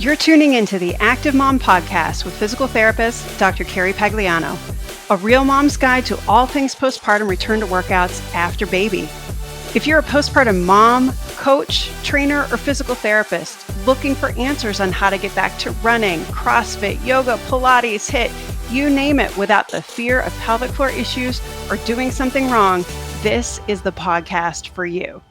You're tuning into the Active Mom Podcast with physical therapist, Dr. Carrie Pagliano, a real mom's guide to all things postpartum return to workouts after baby. If you're a postpartum mom, coach, trainer, or physical therapist looking for answers on how to get back to running, CrossFit, yoga, Pilates, HIIT, you name it, without the fear of pelvic floor issues or doing something wrong, this is the podcast for you.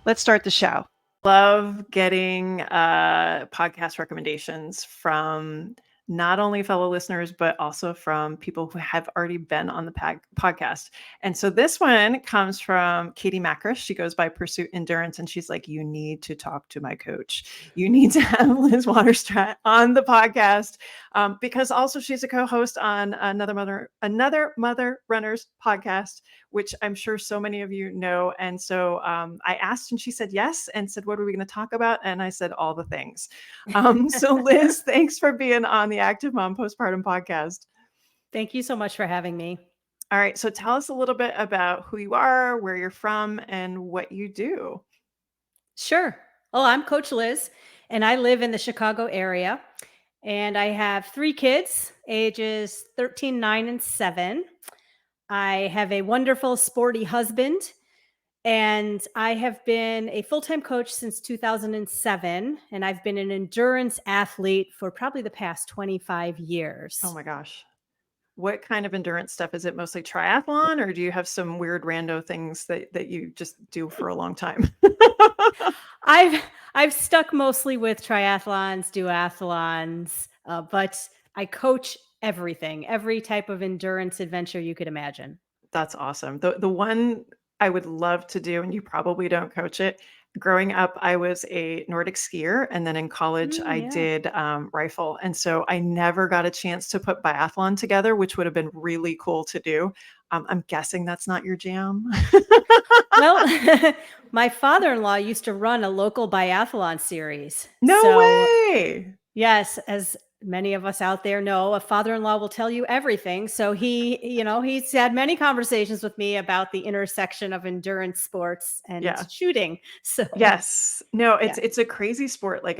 Let's start the show. Love getting podcast recommendations from not only fellow listeners, but also from people who have already been on the podcast. And so this one comes from Katie Macris. She goes by Pursuit Endurance. And she's like, you need to talk to my coach. You need to have Liz Waterstraat on the podcast because also she's a co-host on Another Mother Runners podcast, which I'm sure so many of you know. And so I asked and she said yes, and said, what are we going to talk about? And I said, all the things. So Liz, thanks for being on the Active Mom Postpartum Podcast. Thank you so much for having me. All right. So tell us a little bit about who you are, where you're from, and what you do. Sure. Well, I'm Coach Liz, and I live in the Chicago area. And I have 3 kids, ages 13, 9, and 7. I have a wonderful sporty husband, and I have been a full-time coach since 2007. And I've been an endurance athlete for probably the past 25 years. Oh my gosh. What kind of endurance stuff? Is it mostly triathlon, or do you have some weird rando things that you just do for a long time? I've stuck mostly with triathlons, duathlons, but I coach everything, every type of endurance adventure you could imagine. That's awesome. The one I would love to do, and you probably don't coach it. Growing up, I was a Nordic skier, and then in college, I did rifle. And so I never got a chance to put biathlon together, which would have been really cool to do. I'm guessing that's not your jam. Well, my father-in-law used to run a local biathlon series. No way. Yes, as many of us out there know, a father-in-law will tell you everything. So he's had many conversations with me about the intersection of endurance sports and shooting. So yes, no, it's a crazy sport. Like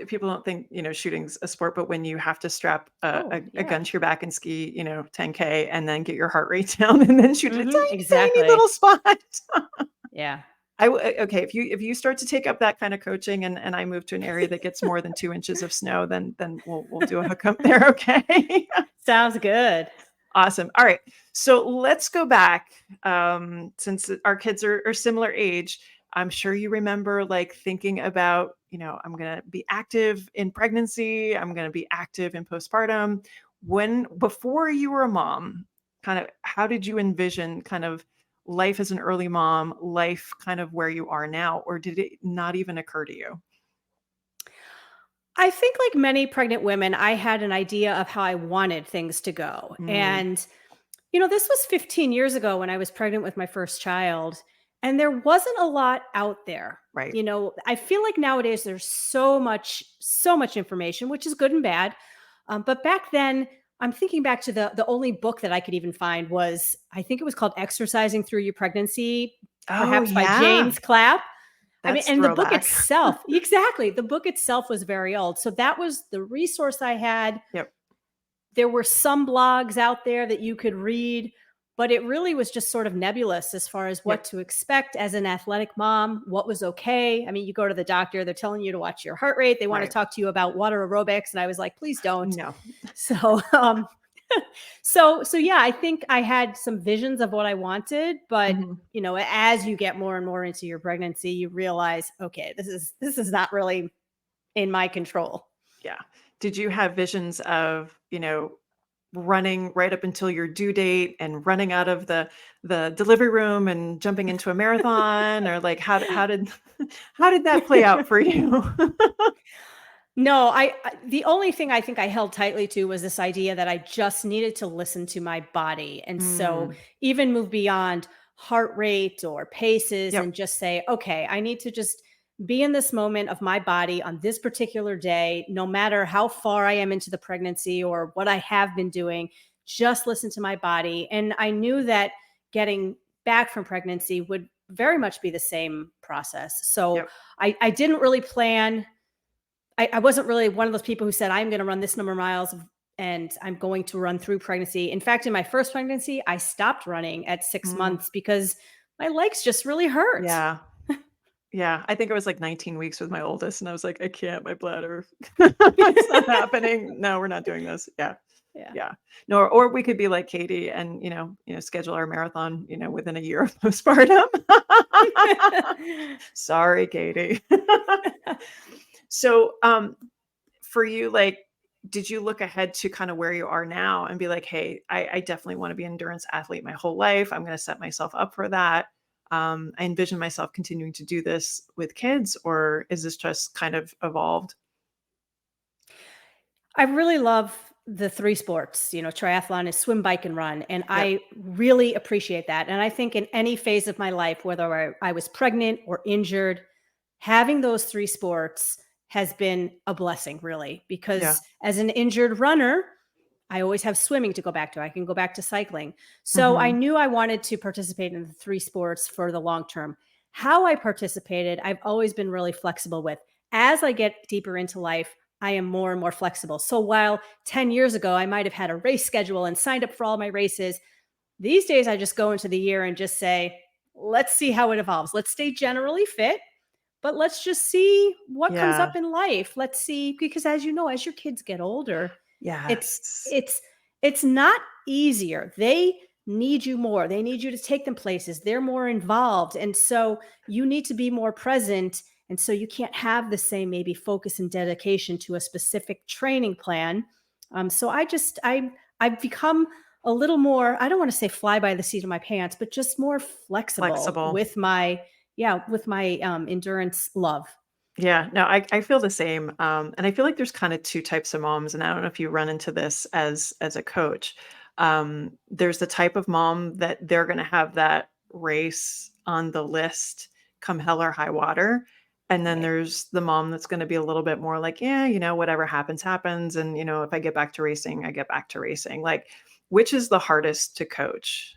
people don't think, shooting's a sport, but when you have to strap a gun to your back and ski, 10K and then get your heart rate down and then shoot a tiny little spot. Yeah. Okay, if you start to take up that kind of coaching and I move to an area that gets more than 2 inches of snow, then we'll do a hookup there. Okay. Sounds good. Awesome. All right. So let's go back. Since our kids are similar age, I'm sure you remember like thinking about, I'm going to be active in pregnancy. I'm going to be active in postpartum. Before you were a mom, kind of, how did you envision kind of life as an early mom, life kind of where you are now, or did it not even occur to you? I think like many pregnant women, I had an idea of how I wanted things to go. And, this was 15 years ago when I was pregnant with my first child, and there wasn't a lot out there. Right. I feel like nowadays there's so much information, which is good and bad. But back then, I'm thinking back to the only book that I could even find was, I think it was called Exercising Through Your Pregnancy, perhaps by James Clapp. That's and the book itself, exactly. The book itself was very old. So that was the resource I had. Yep. There were some blogs out there that you could read, but it really was just sort of nebulous as far as what to expect as an athletic mom, what was okay. I mean, you go to the doctor, they're telling you to watch your heart rate. They want to talk to you about water aerobics. And I was like, please don't. No. So, so yeah, I think I had some visions of what I wanted, but as you get more and more into your pregnancy, you realize, okay, this is not really in my control. Yeah. Did you have visions of, running right up until your due date and running out of the delivery room and jumping into a marathon, or like how did that play out for you? No, the only thing I think I held tightly to was this idea that I just needed to listen to my body. And so even move beyond heart rate or paces and just say, okay, I need to just be in this moment of my body on this particular day, no matter how far I am into the pregnancy or what I have been doing, just listen to my body. And I knew that getting back from pregnancy would very much be the same process. So I didn't really plan I wasn't really one of those people who said, I'm going to run this number of miles and I'm going to run through pregnancy. In fact, in my first pregnancy, I stopped running at 6 months because my legs just really hurt. Yeah. Yeah. I think it was like 19 weeks with my oldest, and I was like, I can't, my bladder. It's not happening. No, we're not doing this. Yeah. Yeah. Yeah. No, or we could be like Katie and, schedule our marathon, within a year of postpartum. Sorry, Katie. So, for you, like, did you look ahead to kind of where you are now and be like, hey, I definitely want to be an endurance athlete my whole life. I'm going to set myself up for that. I envision myself continuing to do this with kids, or is this just kind of evolved? I really love the three sports, triathlon is swim, bike, and run. And Yep. I really appreciate that. And I think in any phase of my life, whether I was pregnant or injured, having those three sports has been a blessing, really, because Yeah. as an injured runner, I always have swimming to go back to. I can go back to cycling. So I knew I wanted to participate in the three sports for the long term. How I participated, I've always been really flexible with. As I get deeper into life, I am more and more flexible. So while 10 years ago, I might have had a race schedule and signed up for all my races, these days I just go into the year and just say, let's see how it evolves. Let's stay generally fit, but let's just see what comes Yeah. up in life. Let's see, because as you know, as your kids get older, Yes. it's not easier. They need you more. They need you to take them places. They're more involved. And so you need to be more present. And so you can't have the same maybe focus and dedication to a specific training plan. So I've become a little more, I don't want to say fly by the seat of my pants, but just more flexible. With my endurance love. Yeah, no, I feel the same. And I feel like there's kind of two types of moms, and I don't know if you run into this as a coach. There's the type of mom that they're going to have that race on the list come hell or high water. And then Right. there's the mom that's going to be a little bit more like, yeah, whatever happens, happens. And, if I get back to racing, I get back to racing. Like, which is the hardest to coach?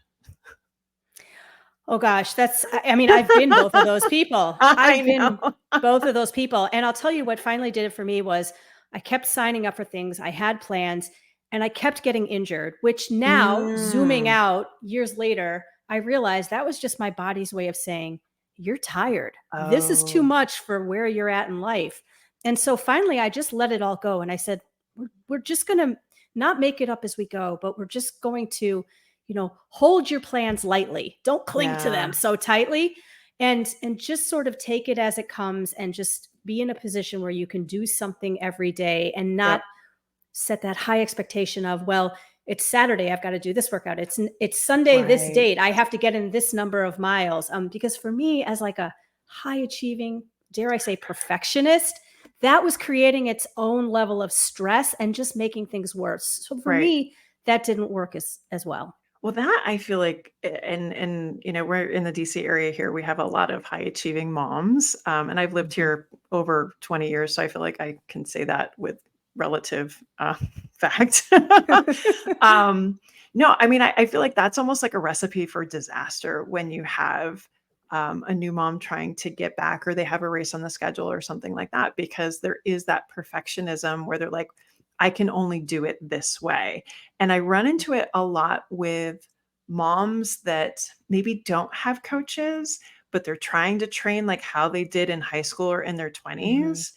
Oh gosh, I've been both of those people. I I've been know. both of those people. And I'll tell you what finally did it for me was I kept signing up for things. I had plans and I kept getting injured, which now zooming Mm. out years later, I realized that was just my body's way of saying, you're tired. This is too Oh, much for where you're at in life. And so finally I just let it all go. And I said, we're just going to not make it up as we go, but we're just going to hold your plans lightly. Don't cling to them yeah. so tightly, and just sort of take it as it comes and just be in a position where you can do something every day and not Yep. set that high expectation of, well, it's Saturday, I've got to do this workout. It's Sunday, this Right. date, I have to get in this number of miles. Because for me, as like a high achieving, dare I say, perfectionist, that was creating its own level of stress and just making things worse. So for Right. me, that didn't work as well. Well, that I feel like, and we're in the DC area here. We have a lot of high achieving moms, and I've lived here over 20 years, so I feel like I can say that with relative fact. No, I mean, I feel like that's almost like a recipe for disaster when you have a new mom trying to get back, or they have a race on the schedule or something like that, because there is that perfectionism where they're like, I can only do it this way. And I run into it a lot with moms that maybe don't have coaches, but they're trying to train like how they did in high school or in their Mhm. 20s,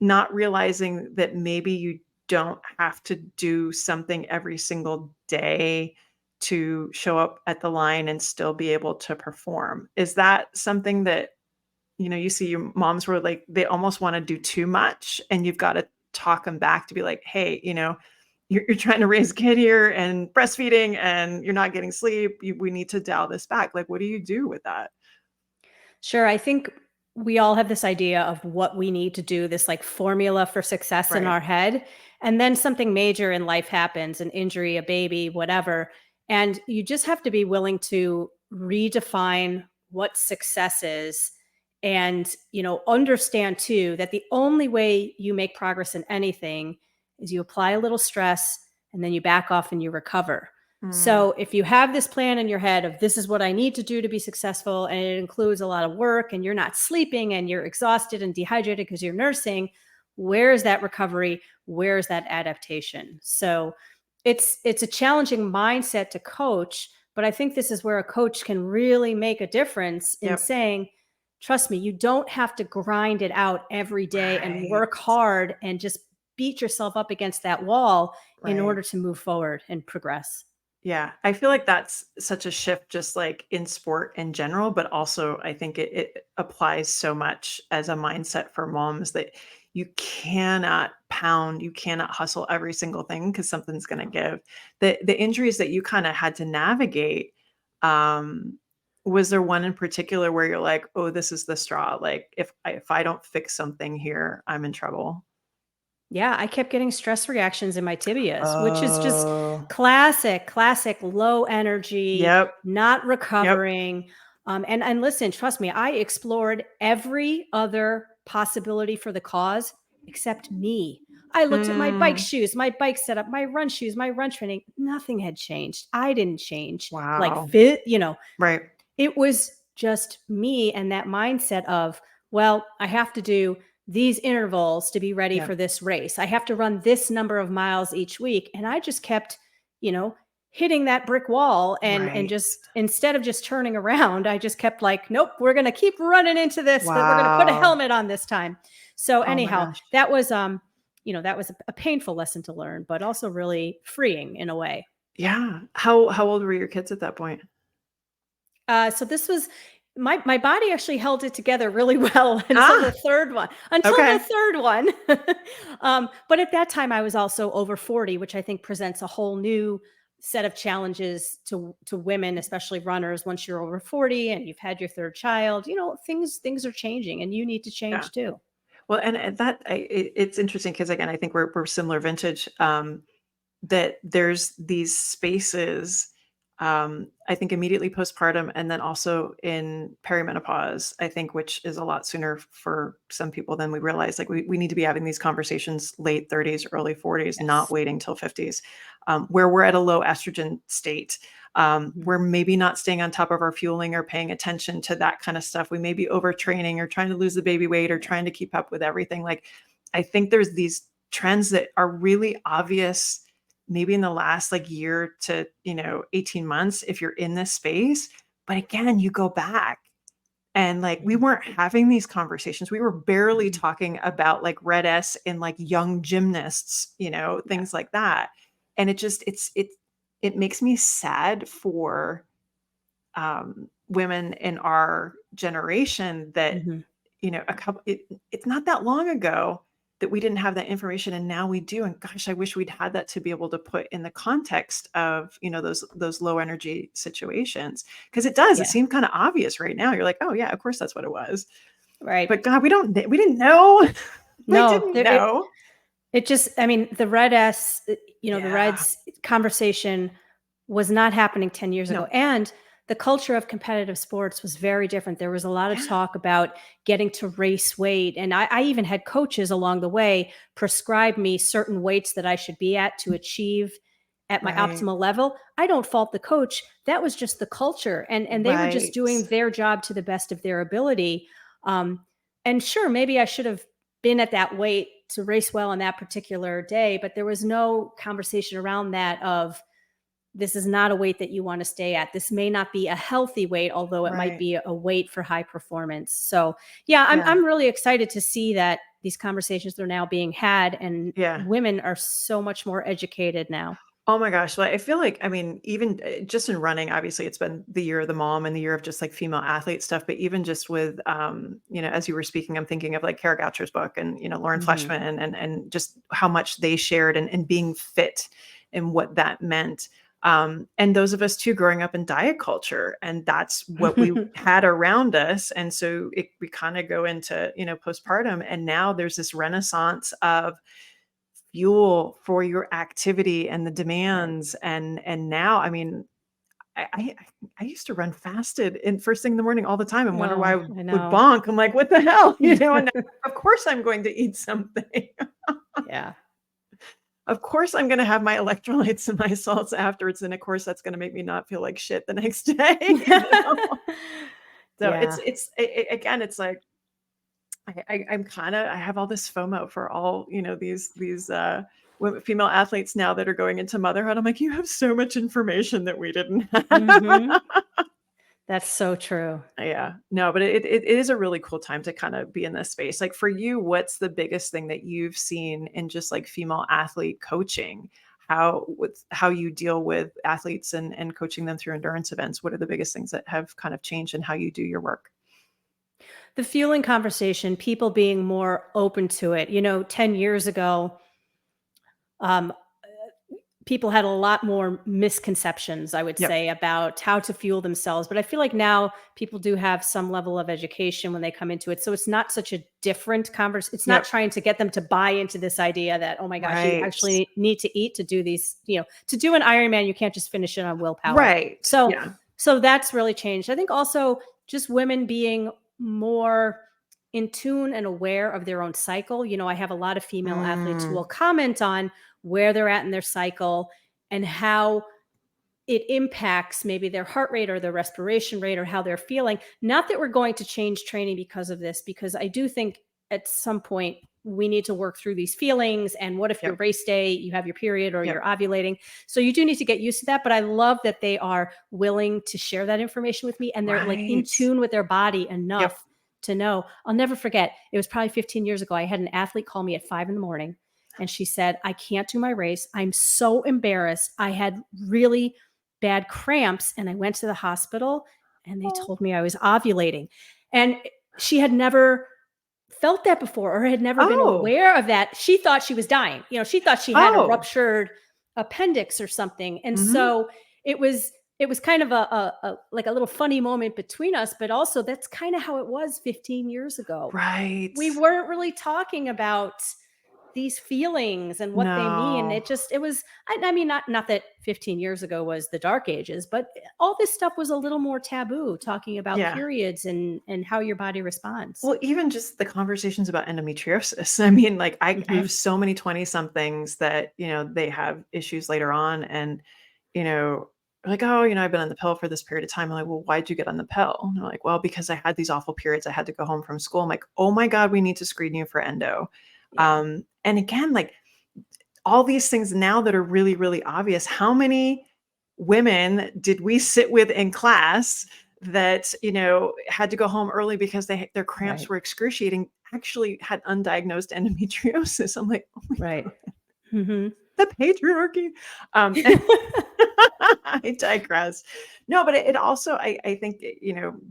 not realizing that maybe you don't have to do something every single day to show up at the line and still be able to perform. Is that something that you see your moms where like they almost want to do too much, and you've got to talk them back to be like, hey, you're trying to raise a kid here and breastfeeding and you're not getting sleep. We need to dial this back. Like, what do you do with that? Sure. I think we all have this idea of what we need to do, this like formula for success in Right. our head. And then something major in life happens, an injury, a baby, whatever. And you just have to be willing to redefine what success is and, understand too that the only way you make progress in anything is you apply a little stress and then you back off and you recover. Mm, So if you have this plan in your head of this is what I need to do to be successful, and it includes a lot of work and you're not sleeping and you're exhausted and dehydrated because you're nursing, Where is that recovery? Where is that adaptation? So it's a challenging mindset to coach, but I think this is where a coach can really make a difference in Yep. saying, trust me, you don't have to grind it out every day and Right. work hard and just beat yourself up against that wall in Right. order to move forward and progress. Yeah, I feel like that's such a shift just like in sport in general, but also I think it applies so much as a mindset for moms that you cannot pound, you cannot hustle every single thing because something's going to give. The injuries that you kind of had to navigate, um, was there one in particular where you're like, oh, this is the straw? Like if I don't fix something here, I'm in trouble. Yeah, I kept getting stress reactions in my tibias, which is just Oh, classic low energy, yep, not yep. recovering. And listen, trust me, I explored every other possibility for the cause except me. I looked at my bike Mm, shoes, my bike setup, my run shoes, my run training. Nothing had changed. I didn't change. Like wow. fit, you know, Right. it was just me and that mindset of, well, I have to do these intervals to be ready Yeah. for this race. I have to run this number of miles each week. And I just kept, you know, hitting that brick wall and Right. just instead of just turning around, I just kept like, nope, we're going to keep running into this, but we're going to put a Wow. helmet on this time. So Oh my anyhow, gosh. that was that was a painful lesson to learn, but also really freeing in a way. Yeah. How old were your kids at that point? So this was my body actually held it together really well until the Ah, third one. Until the okay. third one. But at that time, I was also over 40, which I think presents a whole new set of challenges to women, especially runners. Once you're over 40 and you've had your third child, things are changing, and you need to Yeah. change too. Well, and it's interesting because again, I think we're similar vintage. That there's these spaces, I think immediately postpartum and then also in perimenopause, I think, which is a lot sooner for some people than we realize. Like we need to be having these conversations late 30s, early 40s, not Yes. waiting till 50s, where we're at a low estrogen state. Mhm. We're maybe not staying on top of our fueling or paying attention to that kind of stuff. We may be overtraining or trying to lose the baby weight or trying to keep up with everything. Like I think there's these trends that are really obvious maybe in the last like year to 18 months if you're in this space, but again you go back and like we Mhm. weren't having these conversations, we were barely Mhm. talking about like red s and like young gymnasts, Yeah. things like that. And it makes me sad for women in our generation that Mhm. it's not that long ago that we didn't have that information and now we do. And gosh, I wish we'd had that to be able to put in the context of, those low energy situations. Because it Yeah. seemed kind of obvious right now. You're like, oh yeah, of course that's what it was. Right. But God, we didn't know. We No, didn't know. it just, I mean, the red S, the Yeah. Reds conversation was not happening 10 years ago. No. And the culture of competitive sports was very different. There was a lot of Yeah. talk about getting to race weight. And I even had coaches along the way prescribe me certain weights that I should be at to achieve at my Right. optimal level. I don't fault the coach. That was just the culture. And they were just Right. doing their job to the best of their ability. Um, and sure, maybe I should have been at that weight to race well on that particular day, but there was no conversation around that of this is not a weight that you want to stay at. This may not be a healthy weight, although it might Right. be a weight for high performance. So yeah, Yeah. I'm really excited to see that these conversations are now being had and Yeah. women are so much more educated now. Oh my gosh. Well, I feel like, I mean, even just in running, obviously it's been the year of the mom and the year of just like female athlete stuff. But even just with, as you were speaking, I'm thinking of like Kara Goucher's book and, Lauren Mhm. Fleshman and just how much they shared and being fit and what that meant. And those of us too, growing up in diet culture, and that's what we had around us. And so we kind of go into, postpartum. And now there's this renaissance of, fuel for your activity and the Right. demands. And now, I mean, I used to run fasted in first thing in the morning all the time and wonder why I Oh, would, I would know. bonk. I'm like, what the hell? And now, of course I'm going to eat something. Yeah. Of course I'm going to have my electrolytes and my salts afterwards. And of course that's going to make me not feel like shit the next day. So Yeah. again, it's like I have all this FOMO for all, these female athletes now that are going into motherhood. I'm like, you have so much information that we didn't have. Mhm. That's so true. Yeah, no, but it is a really cool time to kind of be in this space. Like for you, what's the biggest thing that you've seen in just like female athlete coaching? How you deal with athletes and coaching them through endurance events? What are the biggest things that have kind of changed in how you do your work? The fueling conversation, people being more open to it. 10 years ago, um, people had a lot more misconceptions, I would Yep. say, about how to fuel themselves. But I feel like now people do have some level of education when they come into it. So it's not such a different conversation. It's not Yep. trying to get them to buy into this idea that, oh my gosh, you Right. actually need to eat to do these, to do an Ironman, you can't just finish it on willpower. Right. So, Yeah. so that's really changed. I think also just women being more in tune and aware of their own cycle. I have a lot of female athletes who will comment on where they're at in their cycle and how it impacts maybe their heart rate or their respiration rate or how they're feeling. Not that we're going to change training because of this, because I do think at some point we need to work through these feelings. And what if your Yep. race day, you have your period or Yep. you're ovulating? So you do need to get used to that. But I love that they are willing to share that information with me and they're like in Right. tune with their body enough Yep. to know. I'll never forget. It was probably 15 years ago. I had an athlete call me at 5 a.m. and she said, I can't do my race. I'm so embarrassed. I had really bad cramps and I went to the hospital and they told me I was ovulating. And she had never felt that before or had never been Oh. aware of that. She thought she was dying. She thought she had a Oh. ruptured appendix or something. And Mhm. so it was kind of a like a little funny moment between us, but also that's kind of how it was 15 years ago. Right. We weren't really talking about these feelings and what they mean. No. It was, I mean, not that 15 years ago was the dark ages, but all this stuff was a little more taboo, talking about Yeah. periods and how your body responds. Well, even just the conversations about endometriosis. I mean, like I Mhm. have so many 20 somethings that, they have issues later on and, you know, like, oh, I've been on the pill for this period of time. I'm like, well, why'd you get on the pill? And they're like, well, because I had these awful periods. I had to go home from school. I'm like, oh my God, we need to screen you for endo. Yeah. And again, like all these things now that are really, really obvious. How many women did we sit with in class that, had to go home early because their cramps Right. were excruciating, actually had undiagnosed endometriosis? I'm like, oh my Right. God, Mhm. the patriarchy. I digress. No, but it also, I think,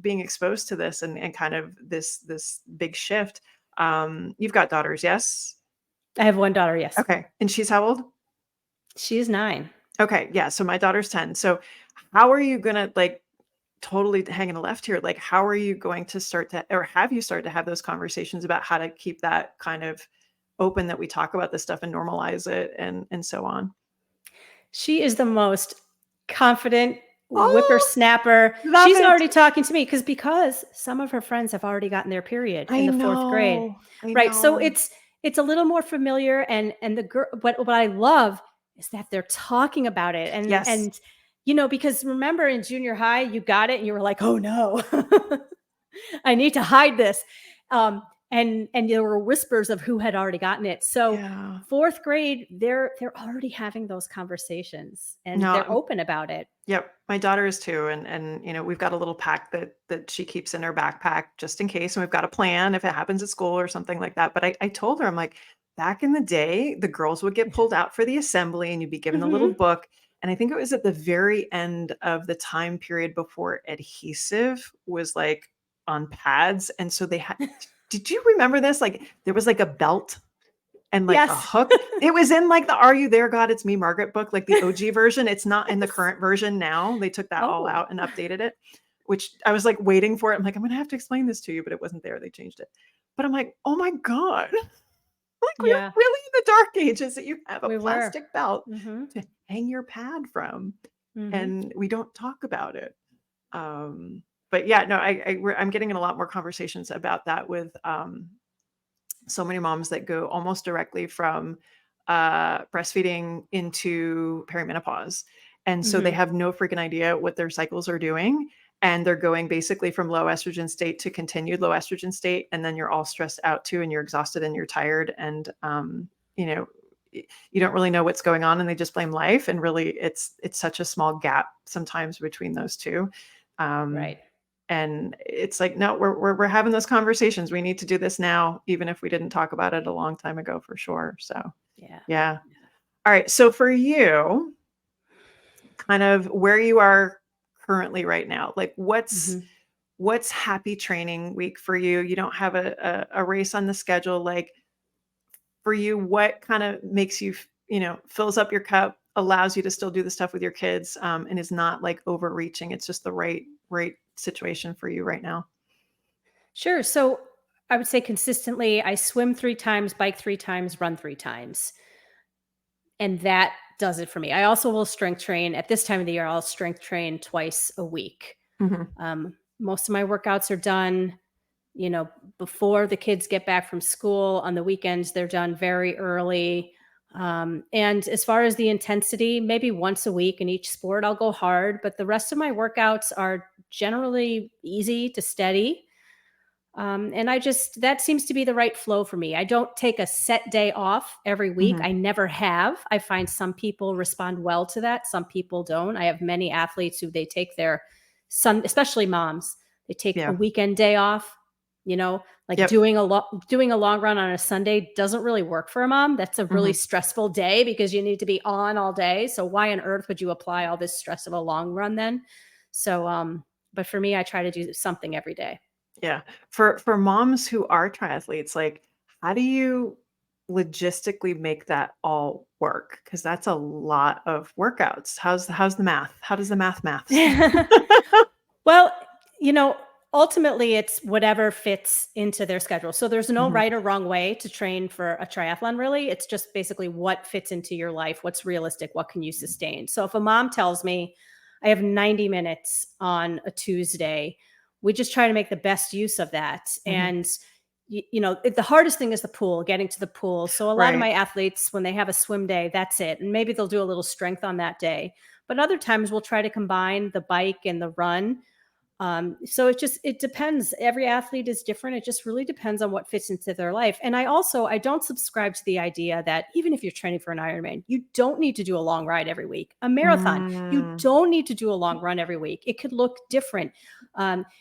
being exposed to this and kind of this big shift. You've got daughters, yes? I have one daughter. Yes. Okay. And she's how old? She's 9. Okay, yeah, so my daughter's 10. So how are you gonna, like, totally hanging a left here, like, how are you going to start to or have you started to have those conversations about how to keep that kind of open that we talk about this stuff and normalize it and so on? She is the most confident Oh, whippersnapper. love She's it. already talking to me because some of her friends have already gotten their period in I the 4th grade. know, I Right. So know. it's a little more familiar and the girl, but what I love is that they're talking about it Yes. and because remember in junior high you got it and you were like, "Oh no. I need to hide this." And there were whispers of who had already gotten it. So Yeah. 4th grade, they're already having those conversations and they're No, open about it. yep, my daughter is too, and we've got a little pack that she keeps in her backpack just in case, and we've got a plan if it happens at school or something like that. But I told her, I'm like, back in the day, the girls would get pulled out for the assembly, and you'd be given a little Mhm. book. And I think it was at the very end of the time period before adhesive was like on pads, and so they had. Did you remember this? Like there was like a belt and, like, a Yes. hook. It was in, like, the Are You There, God? It's Me, Margaret book, like, the OG version. It's not in the Yes. current version now. They took that all Oh. out and updated it, which I was, like, waiting for it. I'm like, "I'm gonna have to explain this to you," but it wasn't there. They changed it. But I'm like, "Oh my god." Like, we're Yeah, really in the dark ages that you have a we were. plastic belt Mhm. to hang your pad from, Mhm. and we don't talk about it. But yeah, no, I'm getting in a lot more conversations about that with, so many moms that go almost directly from breastfeeding into perimenopause. And so they Mhm. have no freaking idea what their cycles are doing. and they're going basically from low estrogen state to continued low estrogen state, and then you're all stressed out too, and you're exhausted and you're tired, and you know, you don't really know what's going on, and they just blame life, and really it's such a small gap sometimes between those two. um, Right. and it's like, no, we're having those conversations. We need to do this now, even if we didn't talk about it a long time ago, for sure. So Yeah. yeah. All right, so for you, kind of where you are currently right now, like Mhm. what's happy training week for you? You don't have a race on the schedule. Like, for you, what kind of makes you, fills up your cup, allows you to still do the stuff with your kids, and is not like overreaching. It's just the right situation for you right now. Sure. So I would say consistently, I swim 3 times, bike 3 times, run 3 times. And that does it for me. I also will strength train at this time of the year. I'll strength train twice a week. Mhm. Most of my workouts are done, you know, before the kids get back from school. On the weekends, they're done very early. And as far as the intensity, maybe once a week in each sport, I'll go hard, but the rest of my workouts are generally easy to steady. And that seems to be the right flow for me. I don't take a set day off every week. Mhm. I never have. I find some people respond well to that. Some people don't. I have many athletes who they take their especially moms, they take a Yeah. weekend day off, like Yep. doing a long run on a Sunday doesn't really work for a mom. That's a really Mhm. stressful day because you need to be on all day. So why on earth would you apply all this stress of a long run then? So, but for me, I try to do something every day. Yeah. For moms who are triathletes, like, how do you logistically make that all work? Because that's a lot of workouts. How's the math? How does the maths? Well, you know, ultimately it's whatever fits into their schedule. So there's no Mhm. right or wrong way to train for a triathlon, really. It's just basically what fits into your life, what's realistic, what can you sustain. So if a mom tells me I have 90 minutes on a Tuesday, we just try to make the best use of that. Mhm. And the hardest thing is the pool, getting to the pool. So a lot of Right. my athletes, when they have a swim day, that's it. And maybe they'll do a little strength on that day. But other times we'll try to combine the bike and the run. So it depends. Every athlete is different. It just really depends on what fits into their life. And I don't subscribe to the idea that even if you're training for an Ironman, you don't need to do a long ride every week. A marathon, you Mm. don't need to do a long run every week. It could look different.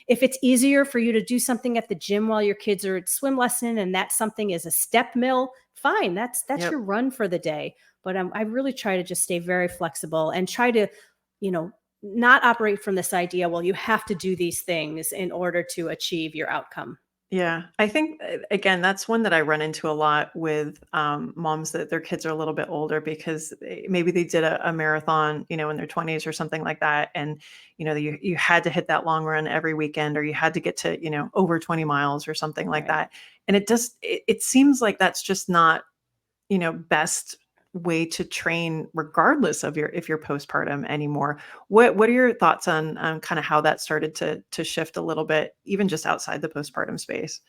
If it's easier for you to do something at the gym while your kids are at swim lesson, and that something is a step mill, fine. That's Yep. your run for the day. But I really try to just stay very flexible and try to, you know, not operate from this idea, well, you have to do these things in order to achieve your outcome. Yeah, I think, again, that's one that I run into a lot with, moms that their kids are a little bit older, because maybe they did a marathon, in their 20s or something like that, and you had to hit that long run every weekend, or you had to get to over 20 miles or something like Right. that, and it seems like that's just not best way to train, regardless of your if you're postpartum anymore. What are your thoughts on kind of how that started to shift a little bit, even just outside the postpartum space?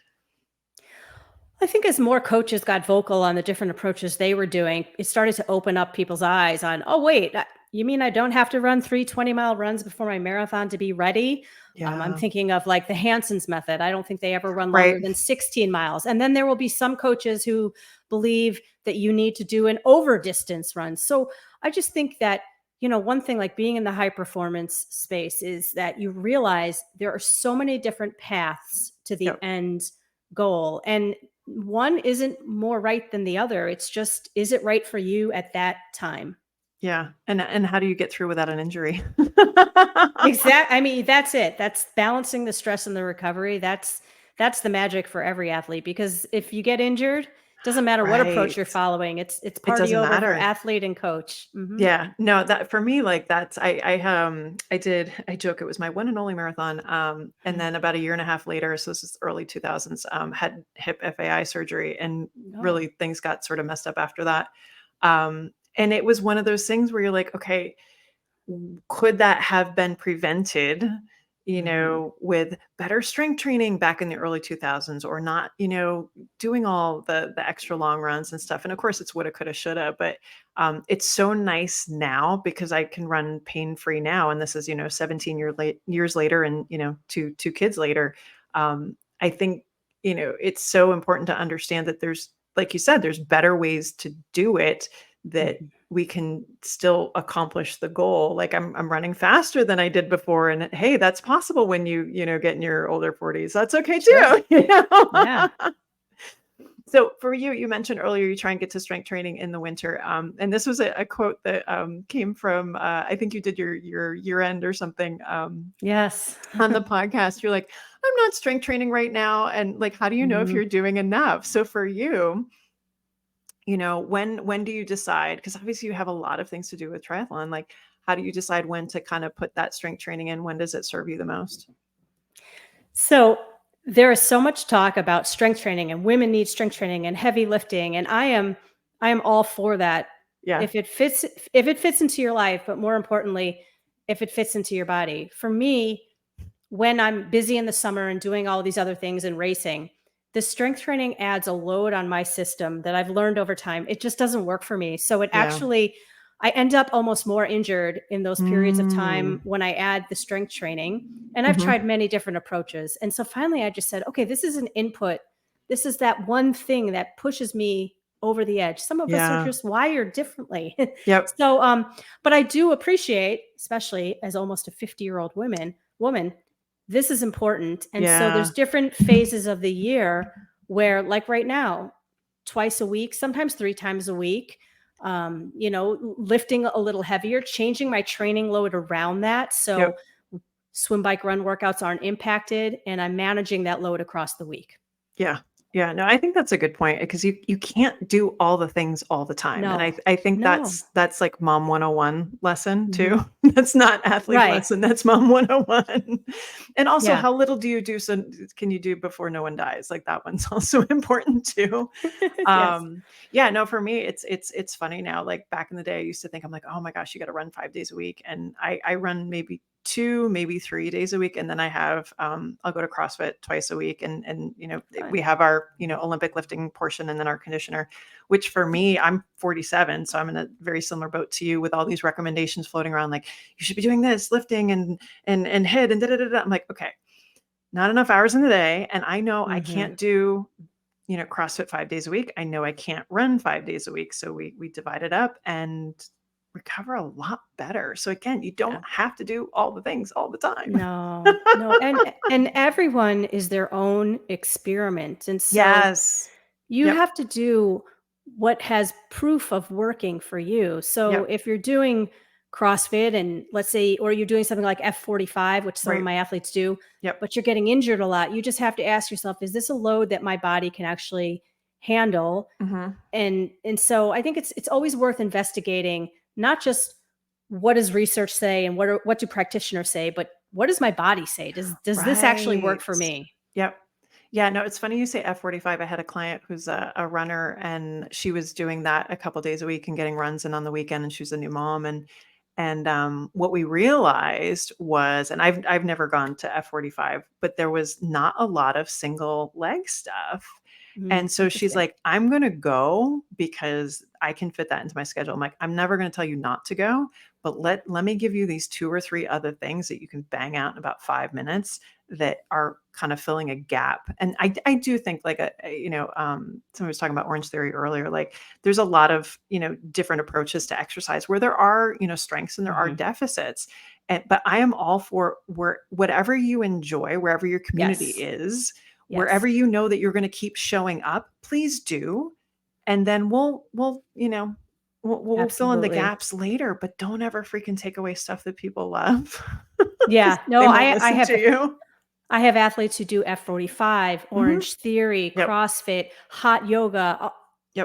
I think as more coaches got vocal on the different approaches they were doing, it started to open up people's eyes on, oh, wait, you mean I don't have to run 3 20-mile runs before my marathon to be ready? I'm Yeah. thinking of like the Hanson's method. I don't think they ever run Right. longer than 16 miles. And then there will be some coaches who believe that you need to do an over distance run. So I just think that, one thing like being in the high performance space is that you realize there are so many different paths to the Yep. end goal. And one isn't more right than the other. It's just, is it right for you at that time? Yeah. And how do you get through without an injury? Exactly. I mean, that's it. That's balancing the stress and the recovery. That's the magic for every athlete, because if you get injured, doesn't matter what approach Right. you're following. It's It party doesn't over for matter. athlete and coach. Yeah, no, that for me, like, that's I joke, it was my one and only marathon, and then about a year and a half later, so this is early 2000s, had hip FAI surgery, and Oh, really things got sort of messed up after that. And it was one of those things where you're like, okay, could that have been prevented with better strength training back in the early 2000s, or not, doing all the extra long runs and stuff. And of course it's woulda, coulda, shoulda, but it's so nice now because I can run pain-free now. And this is, 17 years later, and, two kids later. I think, it's so important to understand that there's, like you said, there's better ways to do it, that we can still accomplish the goal. Like I'm running faster than I did before. And hey, that's possible when you get in your older 40s. That's okay too. Yeah. So for you, you mentioned earlier, you try and get to strength training in the winter. And this was a quote that came from, I think you did your year end or something Yes. on the podcast. You're like, I'm not strength training right now. And like, how do you know if you're doing enough? So for you, when do you decide? Because obviously you have a lot of things to do with triathlon. Like, how do you decide when to kind of put that strength training in? When does it serve you the most? So there is so much talk about strength training, and women need strength training and heavy lifting. And I am all for that. Yeah. If it fits into your life, but more importantly, if it fits into your body. For me, when I'm busy in the summer and doing all these other things and racing, the strength training adds a load on my system that I've learned over time. It just doesn't work for me. So I end up almost more injured in those periods of time when I add the strength training. And I've tried many different approaches. And so finally I just said, okay, this is an input. This is that one thing that pushes me over the edge. Some of us are just wired differently. Yep. So, but I do appreciate, especially as almost a 50-year-old woman, this is important. And so there's different phases of the year where, like right now, twice a week, sometimes 3 times a week, lifting a little heavier, changing my training load around that. So swim, bike, run workouts aren't impacted, and I'm managing that load across the week. Yeah. Yeah. No, I think that's a good point, because you can't do all the things all the time. No. And I think No. that's like mom 101 lesson too. That's not athlete Right. lesson. That's mom 101. And also, Yeah. how little do you do? So can you do before no one dies? Like, that one's also important too. Yes. Yeah, no, for me, it's funny now. Like back in the day, I used to think, I'm like, oh my gosh, you got to run 5 days a week. And I run maybe 2, maybe 3 days a week. And then I have, I'll go to CrossFit twice a week. And we have our, Olympic lifting portion, and then our conditioner, which for me, I'm 47. So I'm in a very similar boat to you, with all these recommendations floating around. Like, you should be doing this, lifting and HIIT and da-da-da-da. I'm like, okay, not enough hours in the day. And I know I can't do, CrossFit 5 days a week. I know I can't run 5 days a week. So we divide it up and recover a lot better. So again, you don't have to do all the things all the time. No. And everyone is their own experiment. And so Yes. you have to do what has proof of working for you. So if you're doing CrossFit, and let's say, or you're doing something like F45, which some of my athletes do, but you're getting injured a lot, you just have to ask yourself, is this a load that my body can actually handle? And so I think it's always worth investigating, not just what does research say and what do practitioners say, but what does my body say? Does this actually work for me? Yep. Yeah, no, it's funny you say F45. I had a client who's a runner, and she was doing that a couple days a week and getting runs in on the weekend, and she was a new mom. And what we realized was, and I've never gone to F45, but there was not a lot of single leg stuff. And so she's like, I'm going to go because I can fit that into my schedule. I'm like, I'm never going to tell you not to go, but let me give you these 2 or 3 other things that you can bang out in about 5 minutes that are kind of filling a gap. And I do think, like, someone was talking about Orange Theory earlier, like there's a lot of, different approaches to exercise where there are, strengths and there are deficits. But I am all for whatever you enjoy, wherever your community is, wherever you know that you're going to keep showing up, please do. And then we'll fill in the gaps later, but don't ever freaking take away stuff that people love. Yeah. No, I have athletes who do F45, Orange Theory, CrossFit, hot yoga.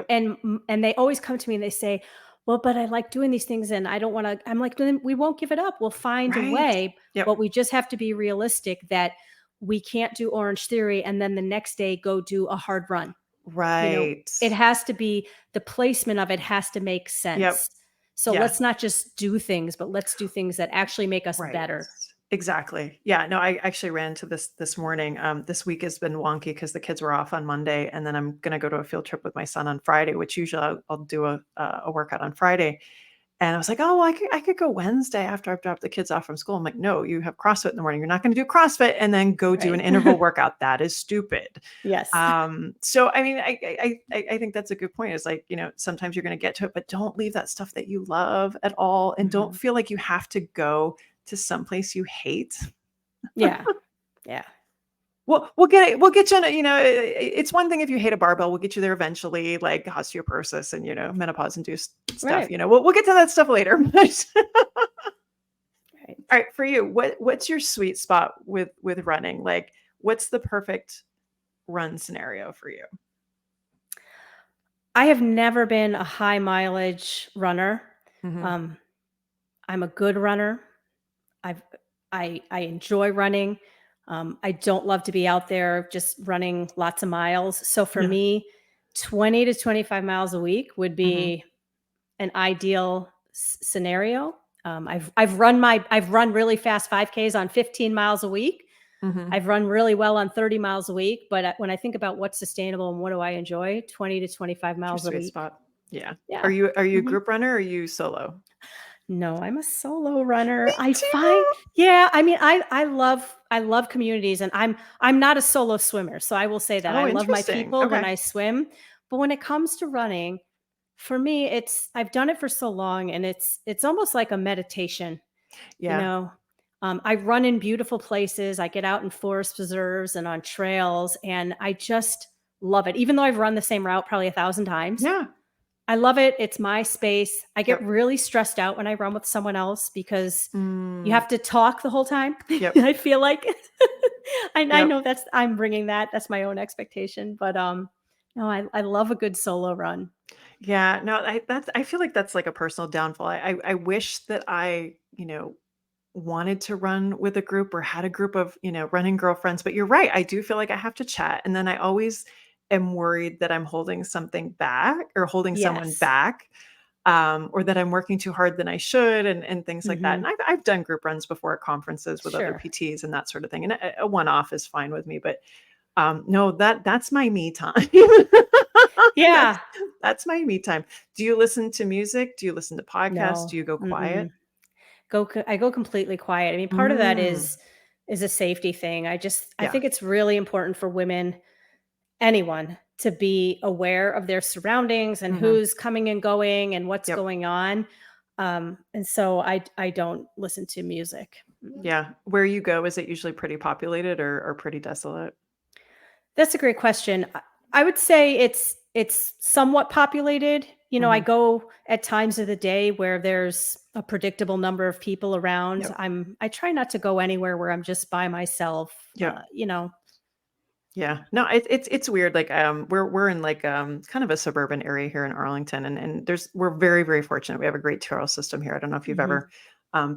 And they always come to me and they say, well, but I like doing these things and I don't want to. I'm like, then we won't give it up. We'll find a way, but we just have to be realistic that we can't do Orange Theory and then the next day go do a hard run. Right. It has to be, the placement of it has to make sense. So let's not just do things, but let's do things that actually make us better. Exactly. Yeah. No, I actually ran into this morning. This week has been wonky because the kids were off on Monday, and then I'm gonna go to a field trip with my son on Friday, which usually I'll do a workout on Friday. And I was like, oh, well, I could go Wednesday after I've dropped the kids off from school. I'm like, no, you have CrossFit in the morning. You're not going to do CrossFit and then go do an Right. interval workout. That is stupid. Yes. So I mean, I think that's a good point. It's like, sometimes you're going to get to it, but don't leave that stuff that you love at all, and don't Mhm. feel like you have to go to someplace you hate. Yeah. Yeah. We'll get you on it's one thing if you hate a barbell, we'll get you there eventually, like osteoporosis and, menopause induced stuff, Right. we'll get to that stuff later. But Right. all right, for you, what's your sweet spot with running? Like, what's the perfect run scenario for you? I have never been a high mileage runner. Mhm. Um, I'm a good runner. I've I enjoy running. I don't love to be out there just running lots of miles. So for Yeah. me, 20 to 25 miles a week would Mhm. be an ideal scenario. I've run really fast 5Ks on 15 miles a week. Mhm. I've run really well on 30 miles a week, but when I think about what's sustainable and what do I enjoy, 20 to 25 What's your miles a sweet week. spot? Yeah. Are Yeah. you a Mhm. group runner or are you solo? No, I'm a solo runner. Me I find too. yeah, I mean, I love communities, and I'm not a solo swimmer, so I will say that. I Oh, love my interesting. people when Okay. I swim, but when it comes to running, for me, I've done it for so long, and it's almost like a meditation, you Yeah. know? I run in beautiful places, I get out in forest preserves and on trails, and I just love it. Even though I've run the same route probably 1,000 times, Yeah. I love it. It's my space. I get Yep. really stressed out when I run with someone else because you Mm. have to talk the whole time. Yep. I feel like I Yep. know I'm bringing that. That's my own expectation, but no, I love a good solo run. Yeah, no, I feel like that's like a personal downfall. I wish that I, wanted to run with a group or had a group of, running girlfriends, but you're right. I do feel like I have to chat. And then I always am worried that I'm holding something back or holding someone Yes. back. Or that I'm working too hard than I should, and things like that. Hmm. And I've done group runs before at conferences with other Sure. PTs and that sort of thing. And a one-off is fine with me, but no, that's my me time. That's Yeah. that's my me time. Do you listen to music? Do you listen to podcasts? No. Do you go Mm-mm. quiet? I go completely quiet. I mean, part of that Mm, is a safety thing. I yeah. think it's really important for women, anyone, to be aware of their surroundings and Mhm. who's coming and going and what's Yep. going on. And so I don't listen to music. Yeah. Where you go, is it usually pretty populated or pretty desolate? That's a great question. I would say it's somewhat populated. I Mhm. go at times of the day where there's a predictable number of people around. Yep. I try not to go anywhere where I'm just by myself. Yep. You know. Yeah. No, it's weird. Like, we're in like kind of a suburban area here in Arlington, and we're very, very fortunate. We have a great trail system here. I don't know if you've Mhm. ever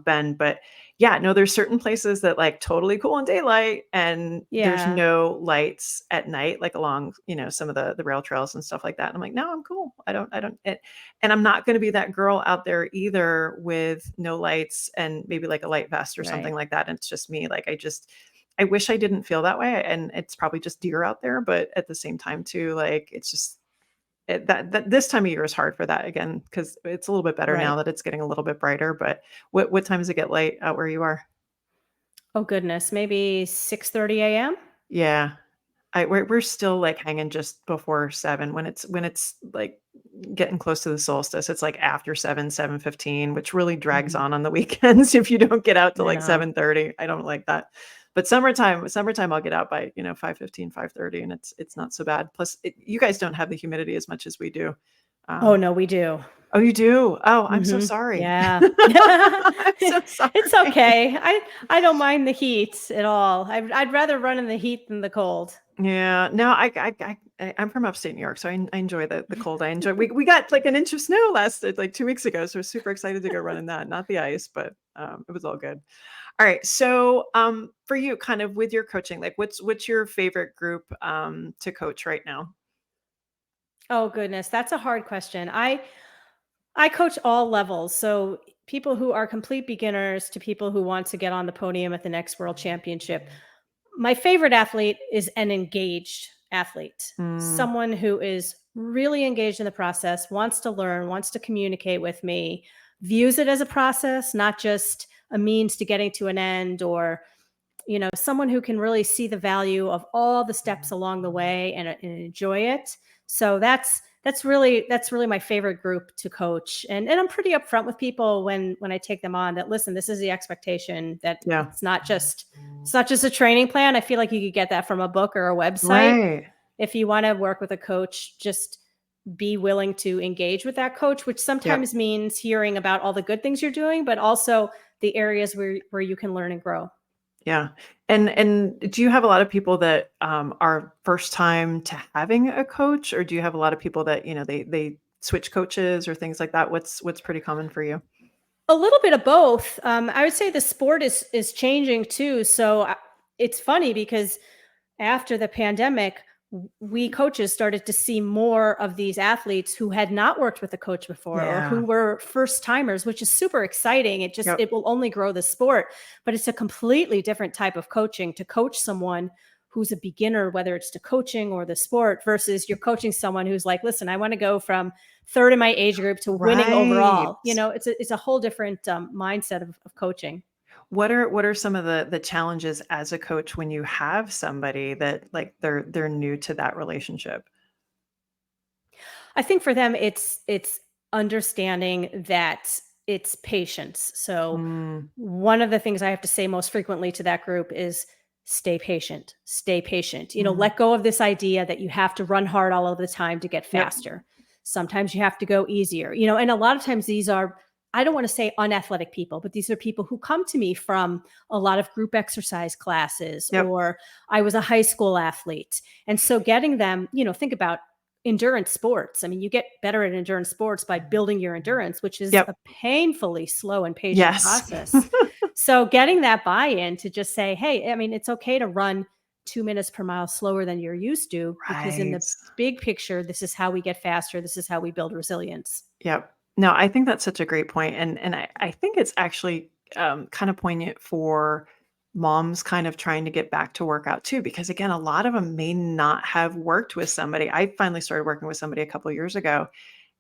been, but yeah, no, there's certain places that like totally cool in daylight, and there's Yeah. no lights at night, like along, some of the rail trails and stuff like that. And I'm like, no, I'm cool. I don't and I'm not going to be that girl out there either with no lights and maybe like a light vest or something Right. like that. And it's just me. Like, I wish I didn't feel that way, and it's probably just deer out there, but at the same time too, like, it's just that this time of year is hard for that again because it's a little bit better now Right. that it's getting a little bit brighter, but what time does it get light out where you are? Oh goodness, maybe 6:30 a.m. Yeah. We're still, like, hanging just before 7 when it's, like, getting close to the solstice, it's, like, after 7, 7:15, which really drags Mhm. on the weekends if you don't get out till, I like, know. 7:30. I don't like that. But summertime, I'll get out by, 5:15, 5:30, and it's not so bad. Plus, you guys don't have the humidity as much as we do. Oh Um no, we do. Oh, you do? Oh, I'm so Mhm. sorry. Yeah. I'm so It's sorry. okay. I don't mind the heat at all. I'd rather run in the heat than the cold. Yeah, no, I'm from upstate New York, so I enjoy the cold. I enjoy we got like an inch of snow like 2 weeks ago, so we're super excited to go run in that. Not the ice, but it was all good. All right, so for you, kind of with your coaching, like what's your favorite group to coach right now? Oh goodness, that's a hard question. I coach all levels. So people who are complete beginners to people who want to get on the podium at the next world championship. My favorite athlete is an engaged athlete, Mm, someone who is really engaged in the process, wants to learn, wants to communicate with me, views it as a process, not just a means to getting to an end, or someone who can really see the value of all the steps along the way and enjoy it. So that's really my favorite group to coach. And I'm pretty upfront with people when I take them on, that listen, this is the expectation, that yeah. it's not just a training plan. I feel like you could get that from a book or a website. Right. If you want to work with a coach, just be willing to engage with that coach, which Yep. sometimes means hearing about all the good things you're doing, but also the areas where you can learn and grow. Yeah. And do you have a lot of people that are first time to having a coach, or do you have a lot of people that, they switch coaches or things like that? What's pretty common for you? A little bit of both. I would say the sport is changing too. So it's funny because after the pandemic, we coaches started to see more of these athletes who had not worked with a coach before, or Yeah. who were first timers, which is super exciting. Yep. It will only grow the sport, but it's a completely different type of coaching to coach someone who's a beginner, whether it's to coaching or the sport, versus you're coaching someone who's like, listen, I want to go from third in my age group to winning Right. overall. It's a whole different mindset of coaching. What are some of the challenges as a coach when you have somebody that like they're new to that relationship? I think for them, it's understanding that it's patience. So Mm, one of the things I have to say most frequently to that group is stay patient, stay patient. mm, Let go of this idea that you have to run hard all of the time to get yep. faster. Sometimes you have to go easier, and a lot of times these are, I don't want to say unathletic people, but these are people who come to me from a lot of group exercise classes, Yep. or I was a high school athlete. And so getting them, think about endurance sports. I mean, you get better at endurance sports by building your endurance, which is a Yep. painfully slow and patient Yes. process. So getting that buy-in to just say, hey, I mean, it's okay to run 2 minutes per mile slower than you're used to, because in the Right. big picture, this is how we get faster. This is how we build resilience. Yep. No, I think that's such a great point, and I think it's actually, kind of poignant for moms kind of trying to get back to workout too, because again, a lot of them may not have worked with somebody. I finally started working with somebody a couple of years ago,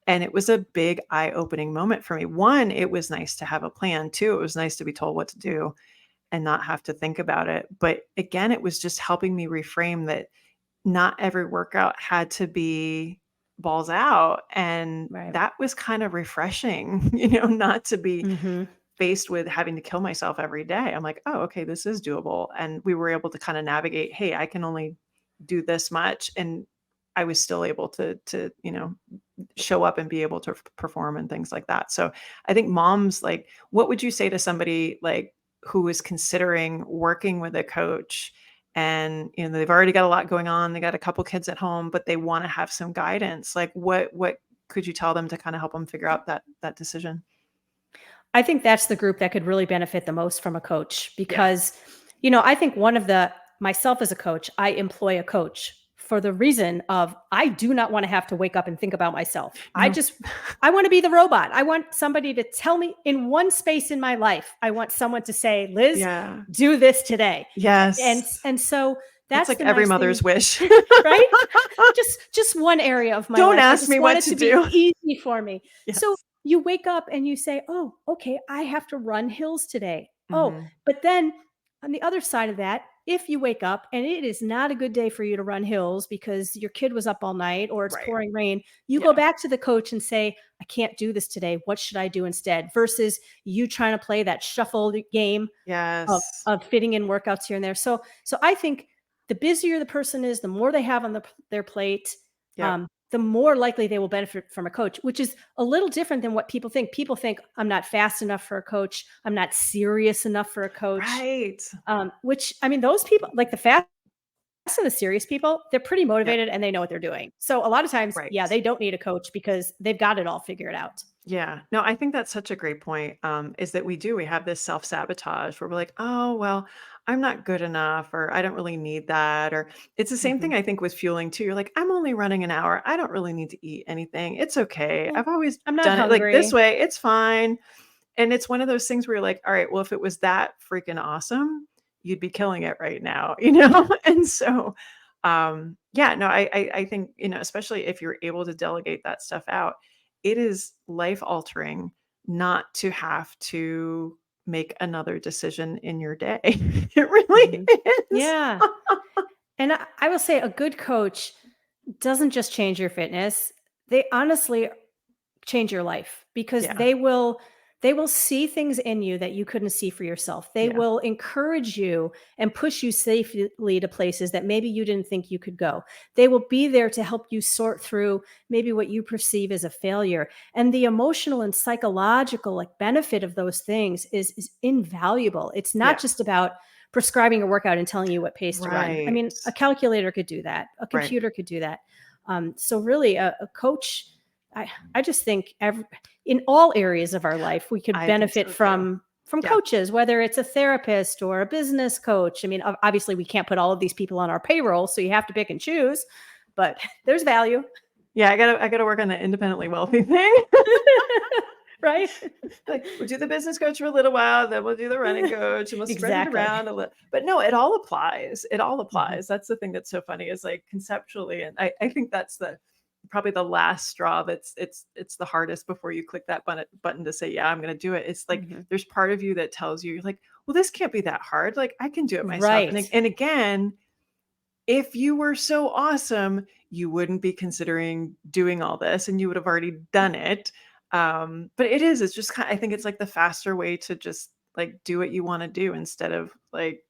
and it was a big eye-opening moment for me. One, it was nice to have a plan. Two, it was nice to be told what to do and not have to think about it. But again, it was just helping me reframe that not every workout had to be balls out, and Right. that was kind of refreshing, not to be Hmm. faced with having to kill myself every day. I'm like, "Oh, okay, this is doable." And we were able to kind of navigate, "Hey, I can only do this much," and I was still able to show up and be able to perform and things like that. So, I think moms, like, what would you say to somebody like who is considering working with a coach, and they've already got a lot going on, they got a couple kids at home, but they want to have some guidance? Like, what could you tell them to kind of help them figure out that decision? I think that's the group that could really benefit the most from a coach, Yeah. because, I think myself as a coach, I employ a coach for the reason of, I do not want to have to wake up and think about myself. No. I want to be the robot. I want somebody to tell me in one space in my life. I want someone to say, Liz, Yeah. do this today. Yes. And so That's that's like the every nice thing, mother's wish. right? Just one area of my Don't life. I ask just me want what it to to be do. easy for me. So Yes. you wake up and you say, oh, okay, I have to run hills today. Oh, Mhm. but then on the other side of that, if you wake up and it is not a good day for you to run hills because your kid was up all night or it's Right. pouring rain, you Yeah. go back to the coach and say, I can't do this today. What should I do instead? Versus you trying to play that shuffle game Yes. of fitting in workouts here and there. So I think the busier the person is, the more they have on their plate, Yep. the more likely they will benefit from a coach, which is a little different than what people think. People think I'm not fast enough for a coach. I'm not serious enough for a coach. Right. Which, I mean, those people, like the fast and the serious people, they're pretty Yep. motivated and they know what they're doing. So a lot of times, Right. yeah, they don't need a coach because they've got it all figured out. Yeah. No, I think that's such a great point, is that we have this self-sabotage where we're like, "Oh, well, I'm not good enough," or "I don't really need that," or it's the same Mhm. thing I think with fueling too. You're like, "I'm only running an hour. I don't really need to eat anything. It's okay. Yeah. I've always I'm not done it like this hungry. way. It's fine." And it's one of those things where you're like, all right, well, if it was that freaking awesome, you'd be killing it right now, you know? And so, yeah, no, I think, you know, especially if you're able to delegate that stuff out, it is life altering not to have to make another decision in your day. It really Mhm. is. Yeah. And I will say a good coach doesn't just change your fitness. They honestly change your life because Yeah, they will see things in you that you couldn't see for yourself. They yeah, will encourage you and push you safely to places that maybe you didn't think you could go. They will be there to help you sort through maybe what you perceive as a failure. And the emotional and psychological like benefit of those things is invaluable. It's not yeah. just about prescribing a workout and telling you what pace to run. I Right, mean, a calculator could do that. A right. computer could do that. So really a coach, I just think in all areas of our life, we could I think benefit so too. from Yeah. coaches, whether it's a therapist or a business coach. I mean, obviously we can't put all of these people on our payroll, so you have to pick and choose, but there's value. Yeah, I gotta work on the independently wealthy thing. Right? Like, we'll do the business coach for a little while, then we'll do the running coach, and we'll spread it Exactly. around a little. But no, it all applies. It all Mhm. applies. That's the thing that's so funny is like conceptually, and I think that's the probably the last straw that's it's the hardest before you click that button to say, yeah, I'm gonna do it. It's like Mhm. there's part of you that tells you, you're like, well, this can't be that hard. Like I can do it myself. And, Right. and again, if you were so awesome, you wouldn't be considering doing all this and you would have already done it. But it's just kind I think it's like the faster way to just like do what you want to do instead of like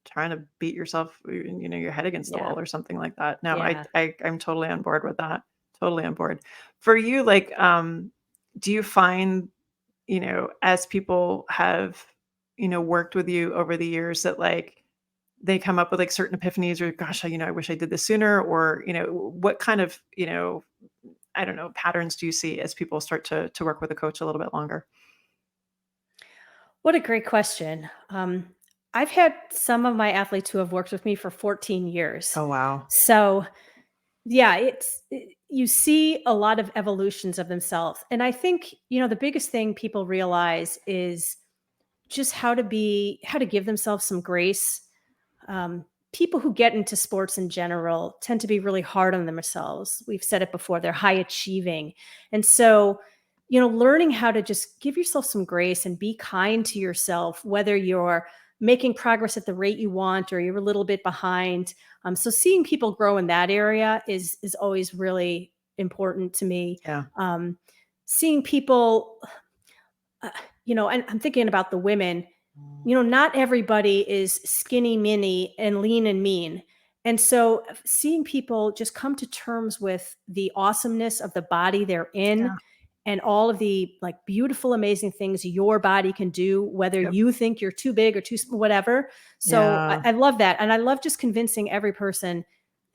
trying to beat yourself, you know, your head against the Yeah. wall or something like that. No, Yeah. I'm totally on board with that. Totally on board. For you, like, do you find, you know, as people have, you know, worked with you over the years that like they come up with like certain epiphanies or gosh, you know, I wish I did this sooner or, you know, what kind of, you know, I don't know, patterns do you see as people start to work with a coach a little bit longer? What a great question. I've had some of my athletes who have worked with me for 14 years. Oh, wow. So yeah, you see a lot of evolutions of themselves. And I think, the biggest thing people realize is just how to give themselves some grace. People who get into sports in general tend to be really hard on themselves. We've said it before, they're high achieving. And so, learning how to just give yourself some grace and be kind to yourself, whether you're making progress at the rate you want or you're a little bit behind. So seeing people grow in that area is always really important to me. Yeah. Seeing people, uh, and I'm thinking about the women, not everybody is skinny mini and lean and mean. And so seeing people just come to terms with the awesomeness of the body they're in Yeah. and all of the like beautiful, amazing things your body can do, whether Yep. you think you're too big or too small, whatever. So Yeah. I love that. And I love just convincing every person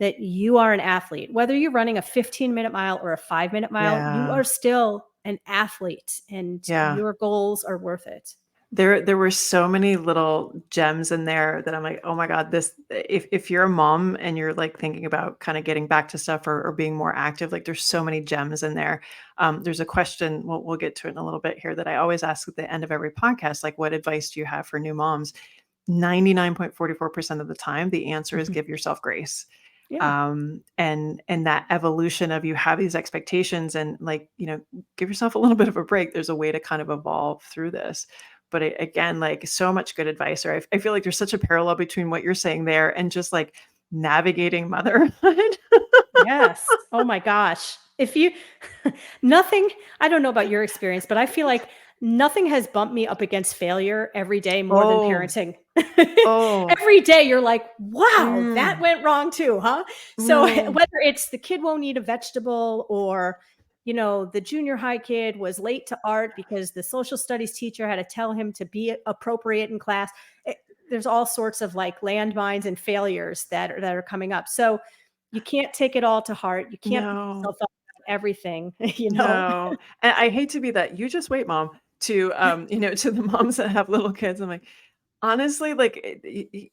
that you are an athlete, whether you're running a 15-minute mile or a 5-minute mile, you Yeah. are still an athlete and Yeah. your goals are worth it. There were so many little gems in there that I'm like, "Oh my god, this." If you're a mom and you're, like, thinking about kinda getting back to stuff or being more active, like, there's so many gems in there. There's a question, we'll get to it in a little bit here, that I always ask at the end of every podcast, like, "What advice do you have for new moms?" 99.44% of the time, the answer is Mhm. give yourself grace. Yeah. And that evolution of you have these expectations and, like, you know, give yourself a little bit of a break. There's a way to kind of evolve through this. But again, like so much good advice, or I feel like there's such a parallel between what you're saying there and just like navigating motherhood. Yes. Oh my gosh. If you nothing I don't know about your experience, but I feel like nothing has bumped me up against failure every day more than Oh, parenting. oh, Every day you're like, "Wow, that mm, went wrong too, huh?" So no, whether it's the kid won't eat a vegetable or, the junior high kid was late to art because the social studies teacher had to tell him to be appropriate in class. It, there's all sorts of like landmines and failures that are coming up. So you can't take it all to heart. You can't beat no. yourself up about everything. No, and I hate to be that, "You just wait, mom," to, you know, to the moms that have little kids. I'm like, Honestly, like,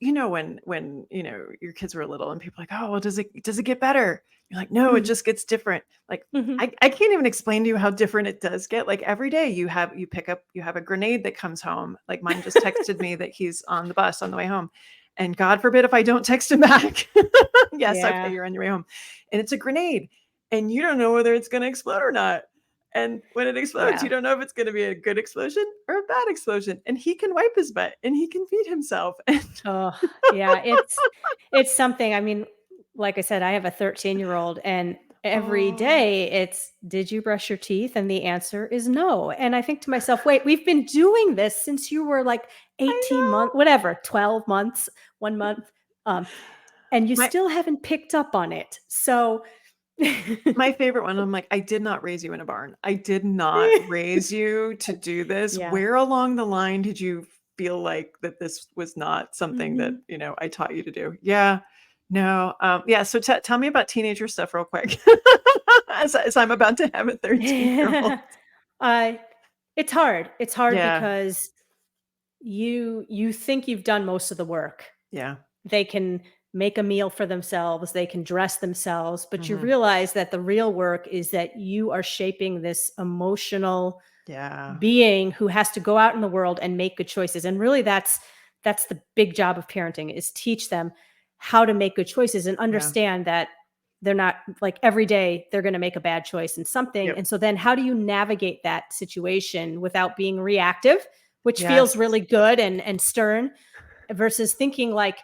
when, your kids were little and people are like, "Oh, well, does it get better?" You're like, "No, it Mhm. just gets different." Like, Mhm. I can't even explain to you how different it does get. Like, every day you have a grenade that comes home. Like, mine just texted me that he's on the bus on the way home, and God forbid if I don't text him back. Yes, okay, Yeah. you're on your way home. And it's a grenade, and you don't know whether it's gonna explode or not. And when it explodes, you Yeah. don't know if it's gonna be a good explosion or a bad explosion. And he can wipe his butt and he can feed himself. And Oh, yeah, it's something. I mean, like I said, I have a 13-year-old and every oh, day it's, "Did you brush your teeth?" And the answer is no. And I think to myself, "Wait, we've been doing this since you were like I 18 months, know. whatever, 12 months, 1 month, um, and you My still haven't picked up on it." So my favorite one, I'm like, I did not raise you in a barn. I did not raise you to do this. Yeah. Where along the line did you feel like that this was not something that, Mhm. I taught you to do? Yeah. No. Yeah. So tell me about teenager stuff real quick. As I'm about to have a 13-year-old. Uh, it's hard. It's hard Yeah. because you think you've done most of the work. Yeah. They can make a meal for themselves, they can dress themselves, but you Mhm. realize that the real work is that you are shaping this emotional Yeah. being who has to go out in the world and make good choices. And really that's the big job of parenting, is teach them how to make good choices and Yeah. understand that they're not like every day they're going to make a bad choice in something. Yep. And so then how do you navigate that situation without being reactive, which Yes. feels really good and stern, versus thinking like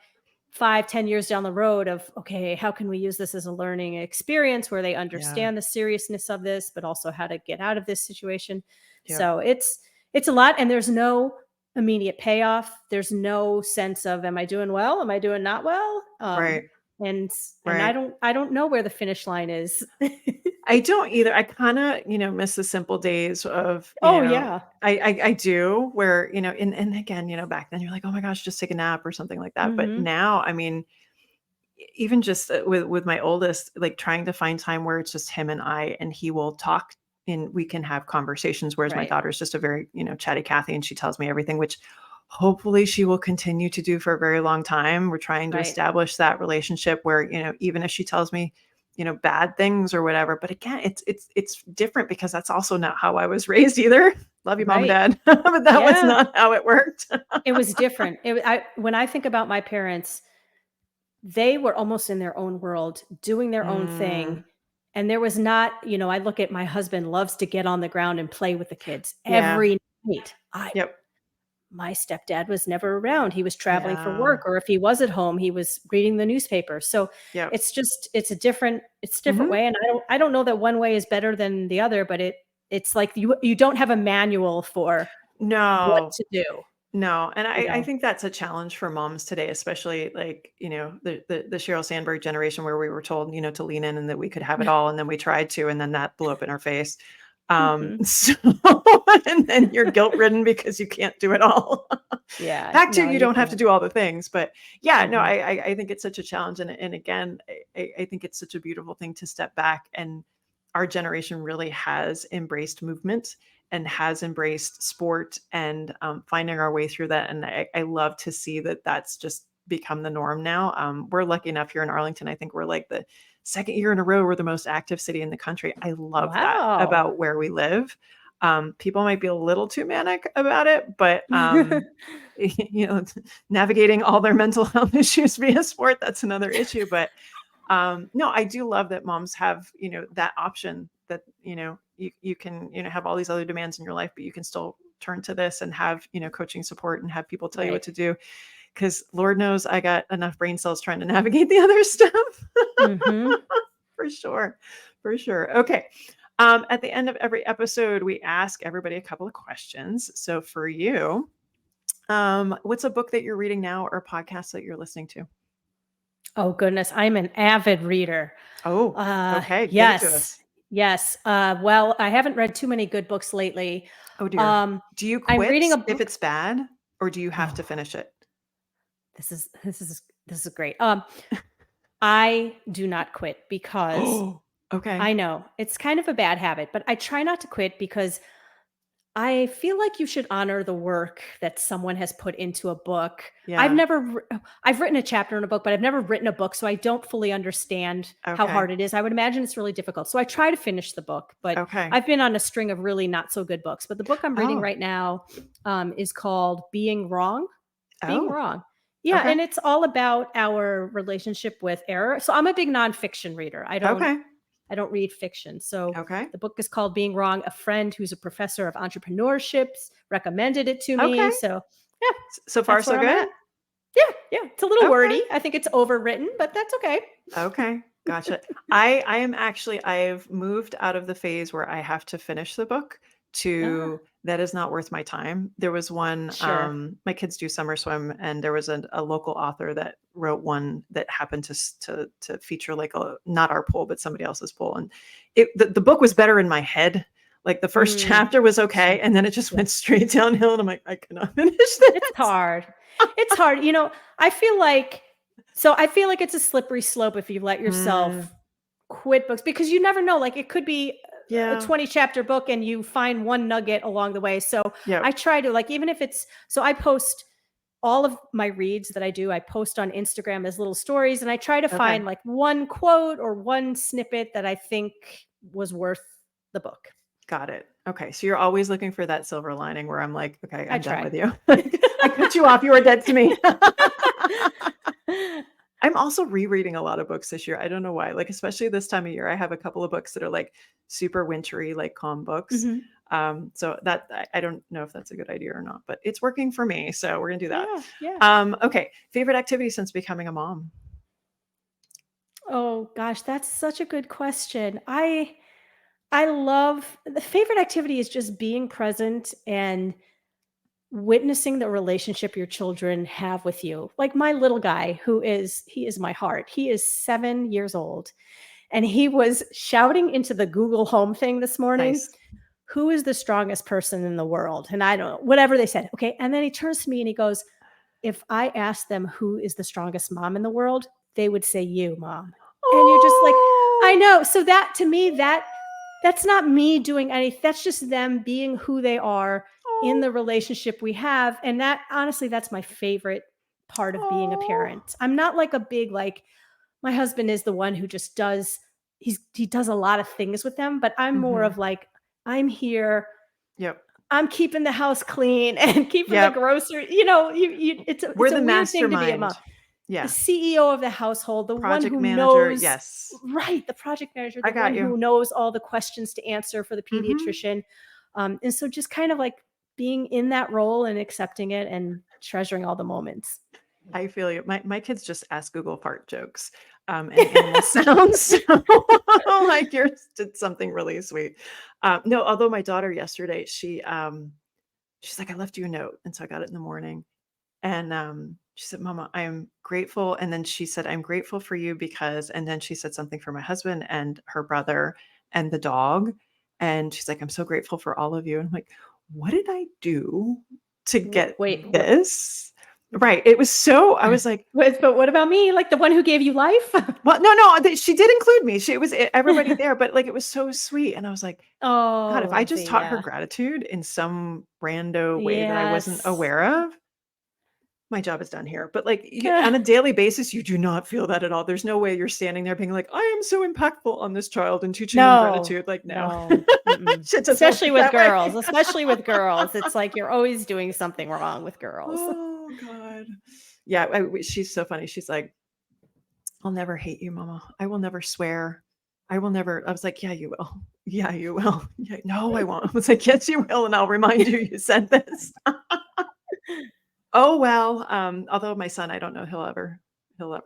5, 10 years down the road of, okay, how can we use this as a learning experience where they Yeah. understand the seriousness of this, but also how to get out of this situation. Yep. So it's a lot, and there's no immediate payoff. There's no sense of, am I doing well? Am I doing not well? Right. And Right. I don't know where the finish line is. I don't either. I kinda, miss the simple days of, Oh yeah. I do where, and again, back then you're like, "Oh my gosh, just take a nap," or something like that. But Hmm. now, I mean, even just with my oldest, like trying to find time where it's just him and I, and he will talk and we can have conversations. Whereas my Right. daughter's just a very, chatty Cathy, and she tells me everything, which hopefully she will continue to do for a very long time. We're trying to Right. establish that relationship where, even if she tells me, bad things or whatever. But again, it's different because that's also not how I was raised either. Love you, mom and Right. dad. But that was Yeah. not how it worked. It was different. When I think about my parents, they were almost in their own world, doing their own thing. Mm, And there was not, I look at my husband loves to get on the ground and play with the kids yeah. every night. Yep. My stepdad was never around. He was traveling for Yeah. work, or if he was at home, he was reading the newspaper. So Yep. it's a different Mhm. way. And I don't know that one way is better than the other, but it's like you don't have a manual for what No. to do, No, and you I know. think that's a challenge for moms today, especially like, the Sheryl Sandberg generation where we were told, to lean in and that we could have it all, and then we tried to, and then that blew up in our face. Mhm. So and then you're guilt-ridden because you can't do it all. Yeah, Back to no, you you don't have to can't. do all the things, but yeah, no, Mhm. I think it's such a challenge, and again, I think it's such a beautiful thing to step back, and our generation really has embraced movement and has embraced sport and finding our way through that. And I love to see that that's just become the norm now. We're lucky enough here in Arlington. I think we're like the second year in a row, we're the most active city in the country. I love that Wow. about where we live. People might be a little too manic about it, but navigating all their mental health issues via sport, that's another issue. But no, I do love that moms have, that option that, you can, have all these other demands in your life, but you can still turn to this and have, coaching support and have people tell you what Right. to do. Cause Lord knows I got enough brain cells trying to navigate the other stuff. Mhm. For sure. For sure. Okay. At the end of every episode, we ask everybody a couple of questions. So for you, what's a book that you're reading now or a podcast that you're listening to? Oh, goodness, I'm an avid reader. Oh, okay. Give it to Yes. us. Yes. Well, I haven't read too many good books lately. Oh dear. Um, Do you I'm quit reading a if book. it's bad, or do you have to Oh, finish it? this is great. I do not quit because Oh, okay. I know it's kind of a bad habit, but I try not to quit because I feel like you should honor the work that someone has put into a book. Yeah. I've written a chapter in a book, but I've never written a book, so I don't fully understand how Okay. hard it is. I would imagine it's really difficult. So I try to finish the book, but Okay. I've been on a string of really not so good books. But the book I'm reading Oh. right now is called Being Wrong. Being Oh. Wrong. Yeah, Okay. and it's all about our relationship with error. So I'm a big nonfiction reader. Okay. I don't read fiction. So Okay. the book is called Being Wrong. A friend who's a professor of entrepreneurship recommended it to me. Okay. So yeah, So far, that's so where I'm good? at. Yeah, yeah. It's a little Okay. wordy. I think it's overwritten, but that's okay. Okay. Gotcha. I've moved out of the phase where I have to finish the book Ah, to that is not worth my time. There was one, sure. my kids do summer swim, and there was a local author that wrote one that happened to feature like not our pool, but somebody else's pool. And the book was better in my head. Like the first Mm, chapter was sure. okay, and then it just Yeah. went straight downhill, and I'm like, I cannot finish It's this. hard. It's hard. I feel like it's a slippery slope if you let Mm, yourself quit books because you never know. Like it could be a yeah. 20 chapter book and you find one nugget along the way. So I Yep. try to like, even if it's, so I post all of my reads that I do, I post on Instagram as little stories and I try to Okay. find like one quote or one snippet that I think was worth the book. Got it. Okay. So you're always looking for that silver lining where I'm like, okay, I I'm done try. with you. I cut you off. You were dead to me. I'm also rereading a lot of books this year. I don't know why. Like, especially this time of year, I have a couple of books that are like super wintry, like calm books. Mhm. So that I don't know if that's a good idea or not, but it's working for me. So we're gonna do that. Yeah, yeah. Okay. Favorite activity since becoming a mom? Oh gosh, that's such a good question. I love the favorite activity is just being present and witnessing the relationship your children have with you. Like my little guy he is my heart. He is 7 years old and he was shouting into the Google Home thing this morning, Nice. "Who is the strongest person in the world?" And I don't know, whatever they said. Okay, and then he turns to me and he goes, "If I asked them who is the strongest mom in the world, they would say you, mom." And you're just like, I Oh, know. So that to me, that's not me doing anything. That's just them being who they are in oh, the relationship we have. And that honestly, that's my favorite part of being a oh, parent. I'm not like a big like my husband is the one who just does he does a lot of things with them, but I'm more hmm. of like I'm here, Yep. I'm keeping the house clean and keeping the Yep. grocery, We're it's a the weird thing to be a mom. mastermind. The Yeah. CEO of the household, the one Project who manager. knows Yes. right, the project manager, I the got one you. who knows all the questions to answer for the Hmm. pediatrician. And so just kind of like being in that role and accepting it and treasuring all the moments. I feel you. My kids just ask Google fart jokes, and animal sounds. So, like yours did something really sweet. No, although my daughter yesterday, she's like, I left you a note. And so I got it in the morning. And she said, Mama, I'm grateful. And then she said, I'm grateful for you because, and then she said something for my husband and her brother and the dog. And she's like, I'm so grateful for all of you. And I'm like, what did I do to get Wait, what? this? Right. It was so, I was like, But what about me? Like the one who gave you life? well, no, she did include me. It was everybody there, but like it was so sweet. And I was like, God, if I Oh, just taught her gratitude in some rando way that I wasn't yes. aware of, my job is done here. But like on a daily basis, you do not feel that at all. There's no way you're standing there being like, I am so impactful on this child and teaching them No, gratitude. Like, no, no, mm-mm. shit doesn't Especially work with that way. girls, especially with girls. It's like you're always doing something wrong with girls. Oh God. Yeah, she's so funny. She's like, I'll never hate you, Mama. I will never swear. I will never. I was like, yeah, you will. Yeah, you will. Yeah, no, I won't. I was like, yes, you will, and I'll remind you you said this. Oh well. Although my son, I don't know he'll ever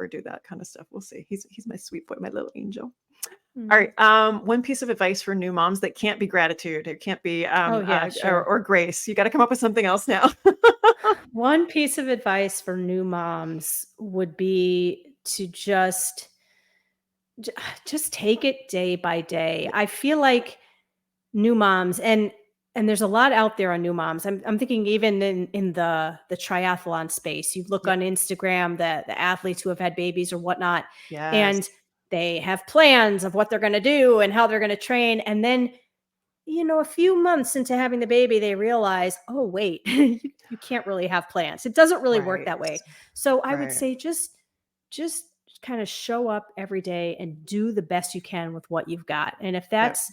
do that kind of stuff. We'll see. He's my sweet boy, my little angel. All Mm. right. One piece of advice for new moms that can't be gratitude. It can't be Oh, yeah, sure. or grace. You got to come up with something else now. One piece of advice for new moms would be to j just take it day by day. I feel like new moms and there's a lot out there on new moms. I'm thinking even in the triathlon space. You look Yeah. on Instagram, the athletes who have had babies or whatnot, Yes. and they have plans of what they're gonna do and how they're gonna train. And then a few months into having the baby, they realize, oh, wait, you can't really have plans. It doesn't really work Right. that way. So I would Right. say just kind of show up every day and do the best you can with what you've got. And if Yep. that's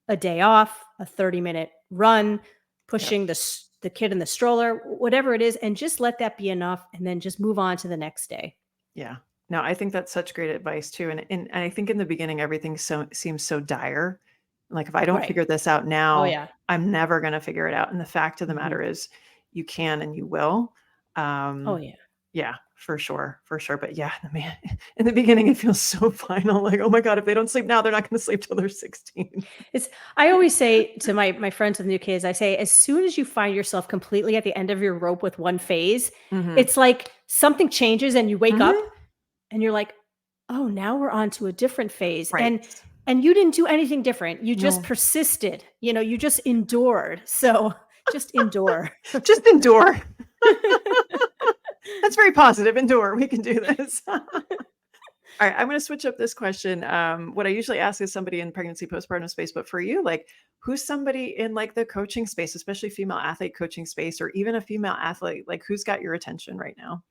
a day off, a 30-minute run, Yep. pushing the kid in the stroller, whatever it is, and just let that be enough, and then just move on to the next day. Yeah. No, I think that's such great advice too. And I think in the beginning, everything seems so dire. Like if I don't Right. figure this out Oh, now, yeah. I'm never going to figure it out. And the fact of the Mhm. matter is you can and you will. Oh, yeah. Yeah, for sure. For sure. But yeah, man, in the beginning, it feels so final. Like, oh my God, if they don't sleep now, they're not going to sleep till they're 16. I always say to my friends with new kids, I say, as soon as you find yourself completely at the end of your rope with one phase, Mhm. it's like something changes and you wake up Mhm. and you're like, oh, now we're on to a different phase. Right. And you didn't do anything different. You just No. persisted. You just endured. So just endure. Just endure. That's very positive. Endure. We can do this. All right, I'm going to switch up this question. What I usually ask is somebody in pregnancy postpartum space, but for you, like, who's somebody in like the coaching space, especially female athlete coaching space, or even a female athlete, like who's got your attention right now?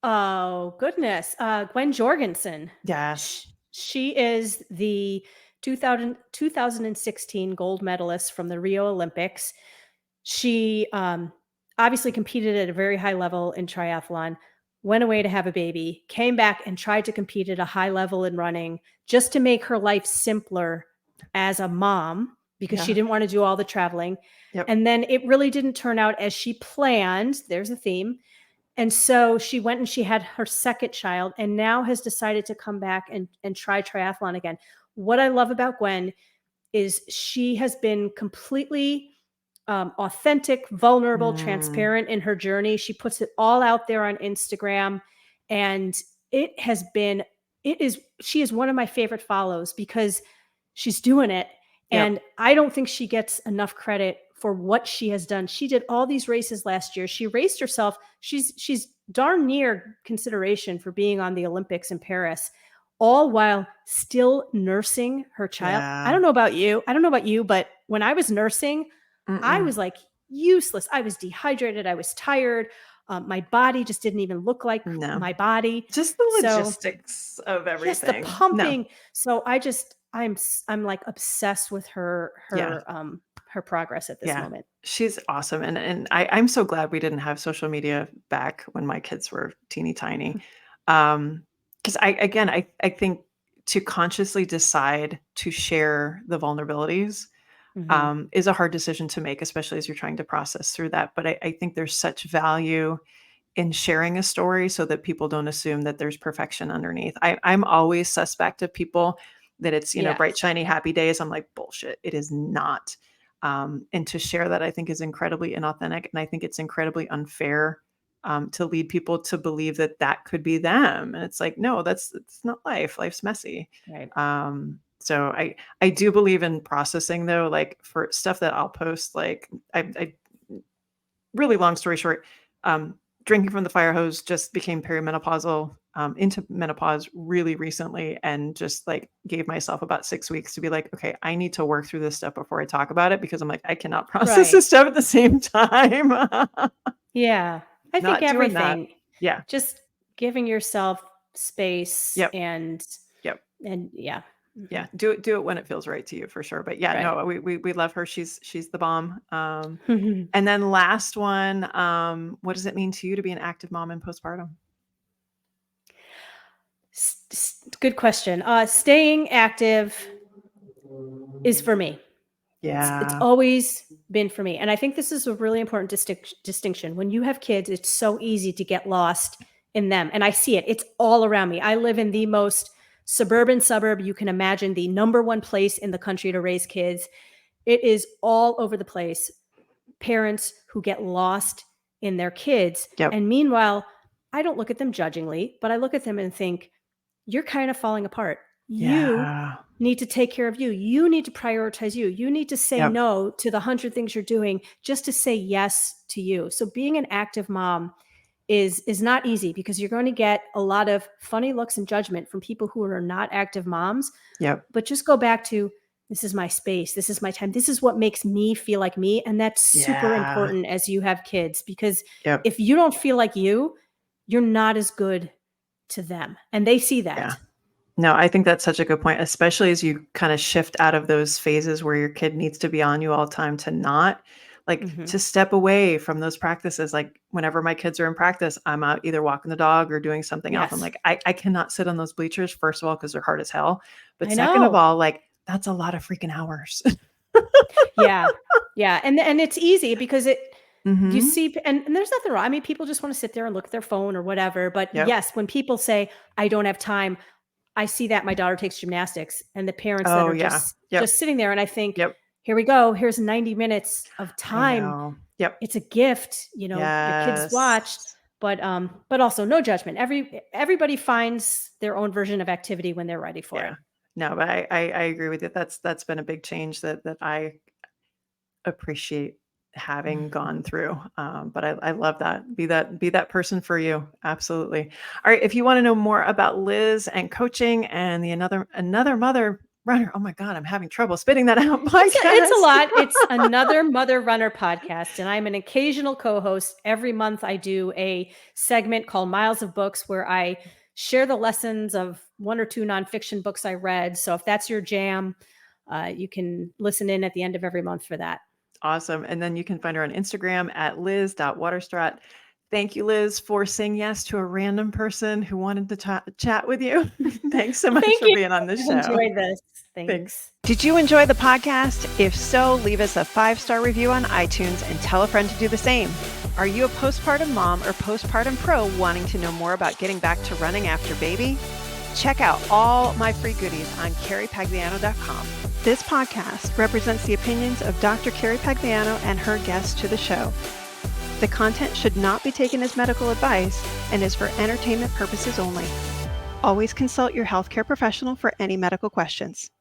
Oh, goodness. Gwen Jorgensen. Yes. She is the 2016 gold medalist from the Rio Olympics. She obviously competed at a very high level in triathlon, went away to have a baby, came back and tried to compete at a high level in running just to make her life simpler as a mom because she Yeah. didn't want to do all the traveling. Yep. And then it really didn't turn out as she planned. There's a theme. And so she went and she had her second child and now has decided to come back and try triathlon again. What I love about Gwen is she has been completely authentic, vulnerable, Mm, transparent in her journey. She puts it all out there on Instagram, and she is one of my favorite follows because she's doing it. yep. And I don't think she gets enough credit for what she has done. She did all these races last year. She raced herself. She's darn near consideration for being on the Olympics in Paris, all while still nursing her child. I Yeah. don't know about you, but when I was nursing, I Mm-mm. was like useless. I was dehydrated. I was tired. My body just didn't even look like No. my body. Just the So logistics of yes, the everything. No. pumping. So I'm like obsessed with Yeah. her progress at this Yeah. moment. She's awesome. And I'm so glad we didn't have social media back when my kids were teeny tiny. Because I think to consciously decide to share the vulnerabilities Mhm. is a hard decision to make, especially as you're trying to process through that. But I think there's such value in sharing a story so that people don't assume that there's perfection underneath. I'm always suspect of people that it's, bright, Yes. shiny, happy days. I'm like, bullshit. It is not. And to share that, I think is incredibly inauthentic. And I think it's incredibly unfair to lead people to believe that that could be them. And it's like, no, it's not life. Life's messy. Right. So I do believe in processing though, like for stuff that I'll post, like I really long story short, drinking from the fire hose, just became perimenopausal, into menopause really recently, and just like gave myself about 6 weeks to be like, okay, I need to work through this stuff before I talk about it because I'm like, I cannot process Right. this stuff at the same time. Yeah. I think Not doing that. everything, Yeah. just giving yourself space Yep. and Yep. yeah. Yeah. Mhm. Do it when it feels right to you for sure. But yeah, Right. no, we love her. She's the bomb. And then last one, what does it mean to you to be an active mom in postpartum? Good question. Staying active is for me. It's Yeah. always been for me. And I think this is a really important distinction. When you have kids, it's so easy to get lost in them. And I see it. It's all around me. I live in the most suburban suburb you can imagine, the number one place in the country to raise kids. It is all over the place. Parents who get lost in their kids. Yep. And meanwhile, I don't look at them judgingly, but I look at them and think, you're kind of falling apart. You Yeah. need to take care of you. You need to prioritize you. You need to say Yep. no to the 100 things you're doing just to say yes to you. So being an active mom is not easy because you're going to get a lot of funny looks and judgment from people who are not active moms. Yep. But just go back to This is my space. This is my time. This is what makes me feel like me. And that's super Yeah. important as you have kids, because Yep. if you don't feel like you're not as good to them. And they see Yeah. that. No, I think that's such a good point, especially as you kind of shift out of those phases where your kid needs to be on you all the time to not like Mhm. to step away from those practices. Like whenever my kids are in practice, I'm out either walking the dog or doing something else. I'm Yes. like, I cannot sit on those bleachers, first of all, because they're hard as hell. But I second of know. all, like that's a lot of freaking hours. Yeah. Yeah. And it's easy because you Hmm. see, and there's nothing wrong. I mean, people just want to sit there and look at their phone or whatever. But Yep. yes, when people say, I don't have time, I see that my daughter takes gymnastics and the parents that Oh are yeah. just Yep. sitting there. And I think, Yep. here we go. Here's 90 minutes of I time. know. Yep. It's a gift, your kids watched, Yes. but also no judgment. Everybody finds their own version of activity when they're ready for Yeah. it. No, but I agree with you. That's been a big change that I appreciate having Mhm. gone through. But I love that. Be that person for you. Absolutely. All right. If you want to know more about Liz and coaching and the another mother runner. Oh my God, I'm having trouble spitting that out It's a podcast. lot. It's another Mother Runner podcast, and I'm an occasional co-host. Every month I do a segment called Miles of Books where I share the lessons of one or two nonfiction books I read. So if that's your jam, you can listen in at the end of every month for that. Awesome. And then you can find her on Instagram at liz.waterstrat. Thank you, Liz, for saying yes to a random person who wanted to chat with you. Thanks so much Thank for you. being on the I've show. enjoyed this. Thanks. Thanks. Did you enjoy the podcast? If so, leave us a 5-star review on iTunes and tell a friend to do the same. Are you a postpartum mom or postpartum pro wanting to know more about getting back to running after baby? Check out all my free goodies on carriepagliano.com. This podcast represents the opinions of Dr. Carrie Pagliano and her guests to the show. The content should not be taken as medical advice and is for entertainment purposes only. Always consult your healthcare professional for any medical questions.